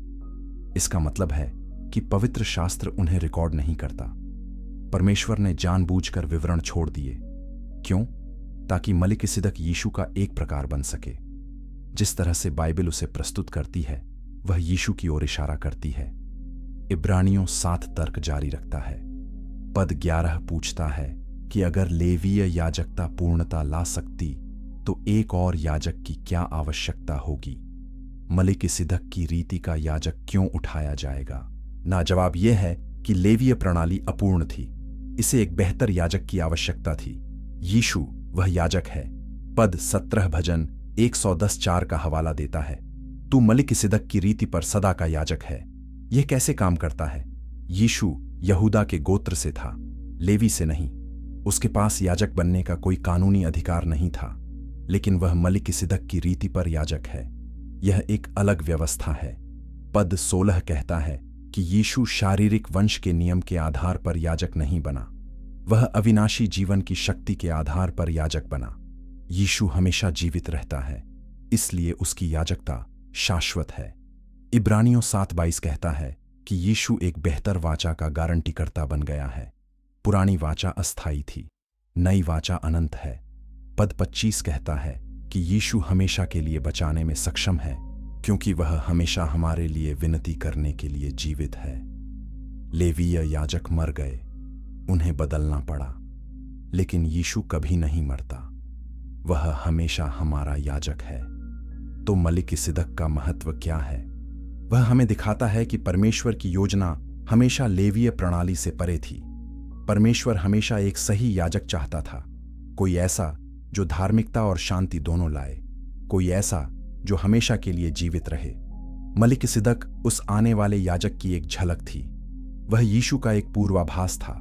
इसका मतलब है कि पवित्र शास्त्र उन्हें रिकॉर्ड नहीं करता। परमेश्वर ने जानबूझकर विवरण छोड़ दिए। क्यों? ताकि मलिकिसिदक यीशु का एक प्रकार बन सके। जिस तरह से बाइबल उसे प्रस्तुत करती है, वह यीशु की ओर इशारा करती है। इब्रानियों 7 तर्क जारी रखता है। पद 11 पूछता है कि अगर लेवीय याजकता पूर्णता ला सकती तो एक और याजक की क्या आवश्यकता होगी? मलिकिसिदक की रीति का याजक क्यों उठाया जाएगा? ना, जवाब यह है कि लेवीय प्रणाली अपूर्ण थी। इसे एक बेहतर याजक की आवश्यकता थी। यीशु वह याजक है। पद 17 भजन 110:4 का हवाला देता है। तू मलिकिसिदक की रीति पर सदा का याजक है। यह कैसे काम करता है? यीशु यहूदा के गोत्र से था, लेवी से नहीं। उसके पास याजक बनने का कोई कानूनी अधिकार नहीं था, लेकिन वह मलिकिसिदक की रीति पर याजक है। यह एक अलग व्यवस्था है। पद 16 कहता है कि यीशु शारीरिक वंश के नियम के आधार पर याजक नहीं बना, वह अविनाशी जीवन की शक्ति के आधार पर याजक बना। यीशु हमेशा जीवित रहता है, इसलिए उसकी याजकता शाश्वत है। इब्रानियों 7:22 कहता है कि यीशु एक बेहतर वाचा का गारंटीकर्ता बन गया है। पुरानी वाचा अस्थायी थी, नई वाचा अनंत है। पद 25 कहता है कि यीशु हमेशा के लिए बचाने में सक्षम है, क्योंकि वह हमेशा हमारे लिए विनती करने के लिए जीवित है। लेवीय याजक मर गए, उन्हें बदलना पड़ा, लेकिन यीशु कभी नहीं मरता। वह हमेशा हमारा याजक है। तो मलिकिसिदक का महत्व क्या है? वह हमें दिखाता है कि परमेश्वर की योजना हमेशा लेवीय प्रणाली से परे थी। परमेश्वर हमेशा एक सही याजक चाहता था, कोई ऐसा जो धार्मिकता और शांति दोनों लाए, कोई ऐसा जो हमेशा के लिए जीवित रहे। मलिकिसिदक उस आने वाले याजक की एक झलक थी। वह यीशु का एक पूर्वाभास था।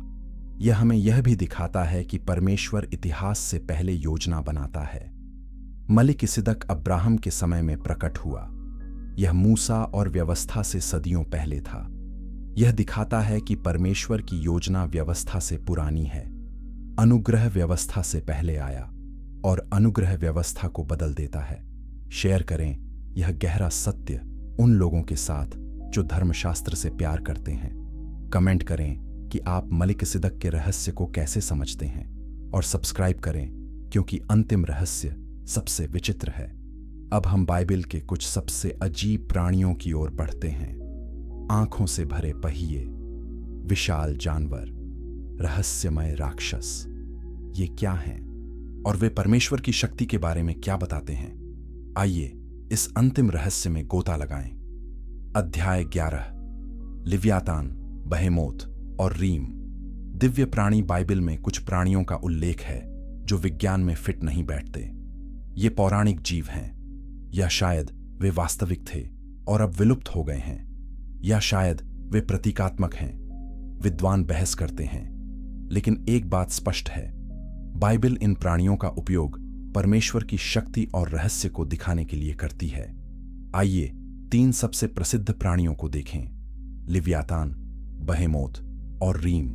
यह हमें यह भी दिखाता है कि परमेश्वर इतिहास से पहले योजना बनाता है। मलिकिसिदक अब्राहम के समय में प्रकट हुआ। यह मूसा और व्यवस्था से सदियों पहले था। यह दिखाता है कि परमेश्वर की योजना व्यवस्था से पुरानी है। अनुग्रह व्यवस्था से पहले आया और अनुग्रह व्यवस्था को बदल देता है। शेयर करें यह गहरा सत्य उन लोगों के साथ जो धर्मशास्त्र से प्यार करते हैं। कमेंट करें कि आप मलिकिसिदक के रहस्य को कैसे समझते हैं, और सब्सक्राइब करें क्योंकि अंतिम रहस्य सबसे विचित्र है। अब हम बाइबल के कुछ सबसे अजीब प्राणियों की ओर बढ़ते हैं। आंखों से भरे पहिए, विशाल जानवर, रहस्यमय राक्षस, ये क्या हैं और वे परमेश्वर की शक्ति के बारे में क्या बताते हैं? आइए इस अंतिम रहस्य में गोता लगाएं। अध्याय 11, लिव्यातान, बहेमोथ और रीम। दिव्य प्राणी बाइबल में कुछ प्राणियों का उल्लेख है जो विज्ञान में फिट नहीं बैठते। ये पौराणिक जीव हैं, या शायद वे वास्तविक थे और अब विलुप्त हो गए हैं, या शायद वे प्रतीकात्मक हैं। विद्वान बहस करते हैं, लेकिन एक बात स्पष्ट है, बाइबल इन प्राणियों का उपयोग परमेश्वर की शक्ति और रहस्य को दिखाने के लिए करती है। आइए 3 सबसे प्रसिद्ध प्राणियों को देखें, लिव्यातान, बहेमोथ और रीम।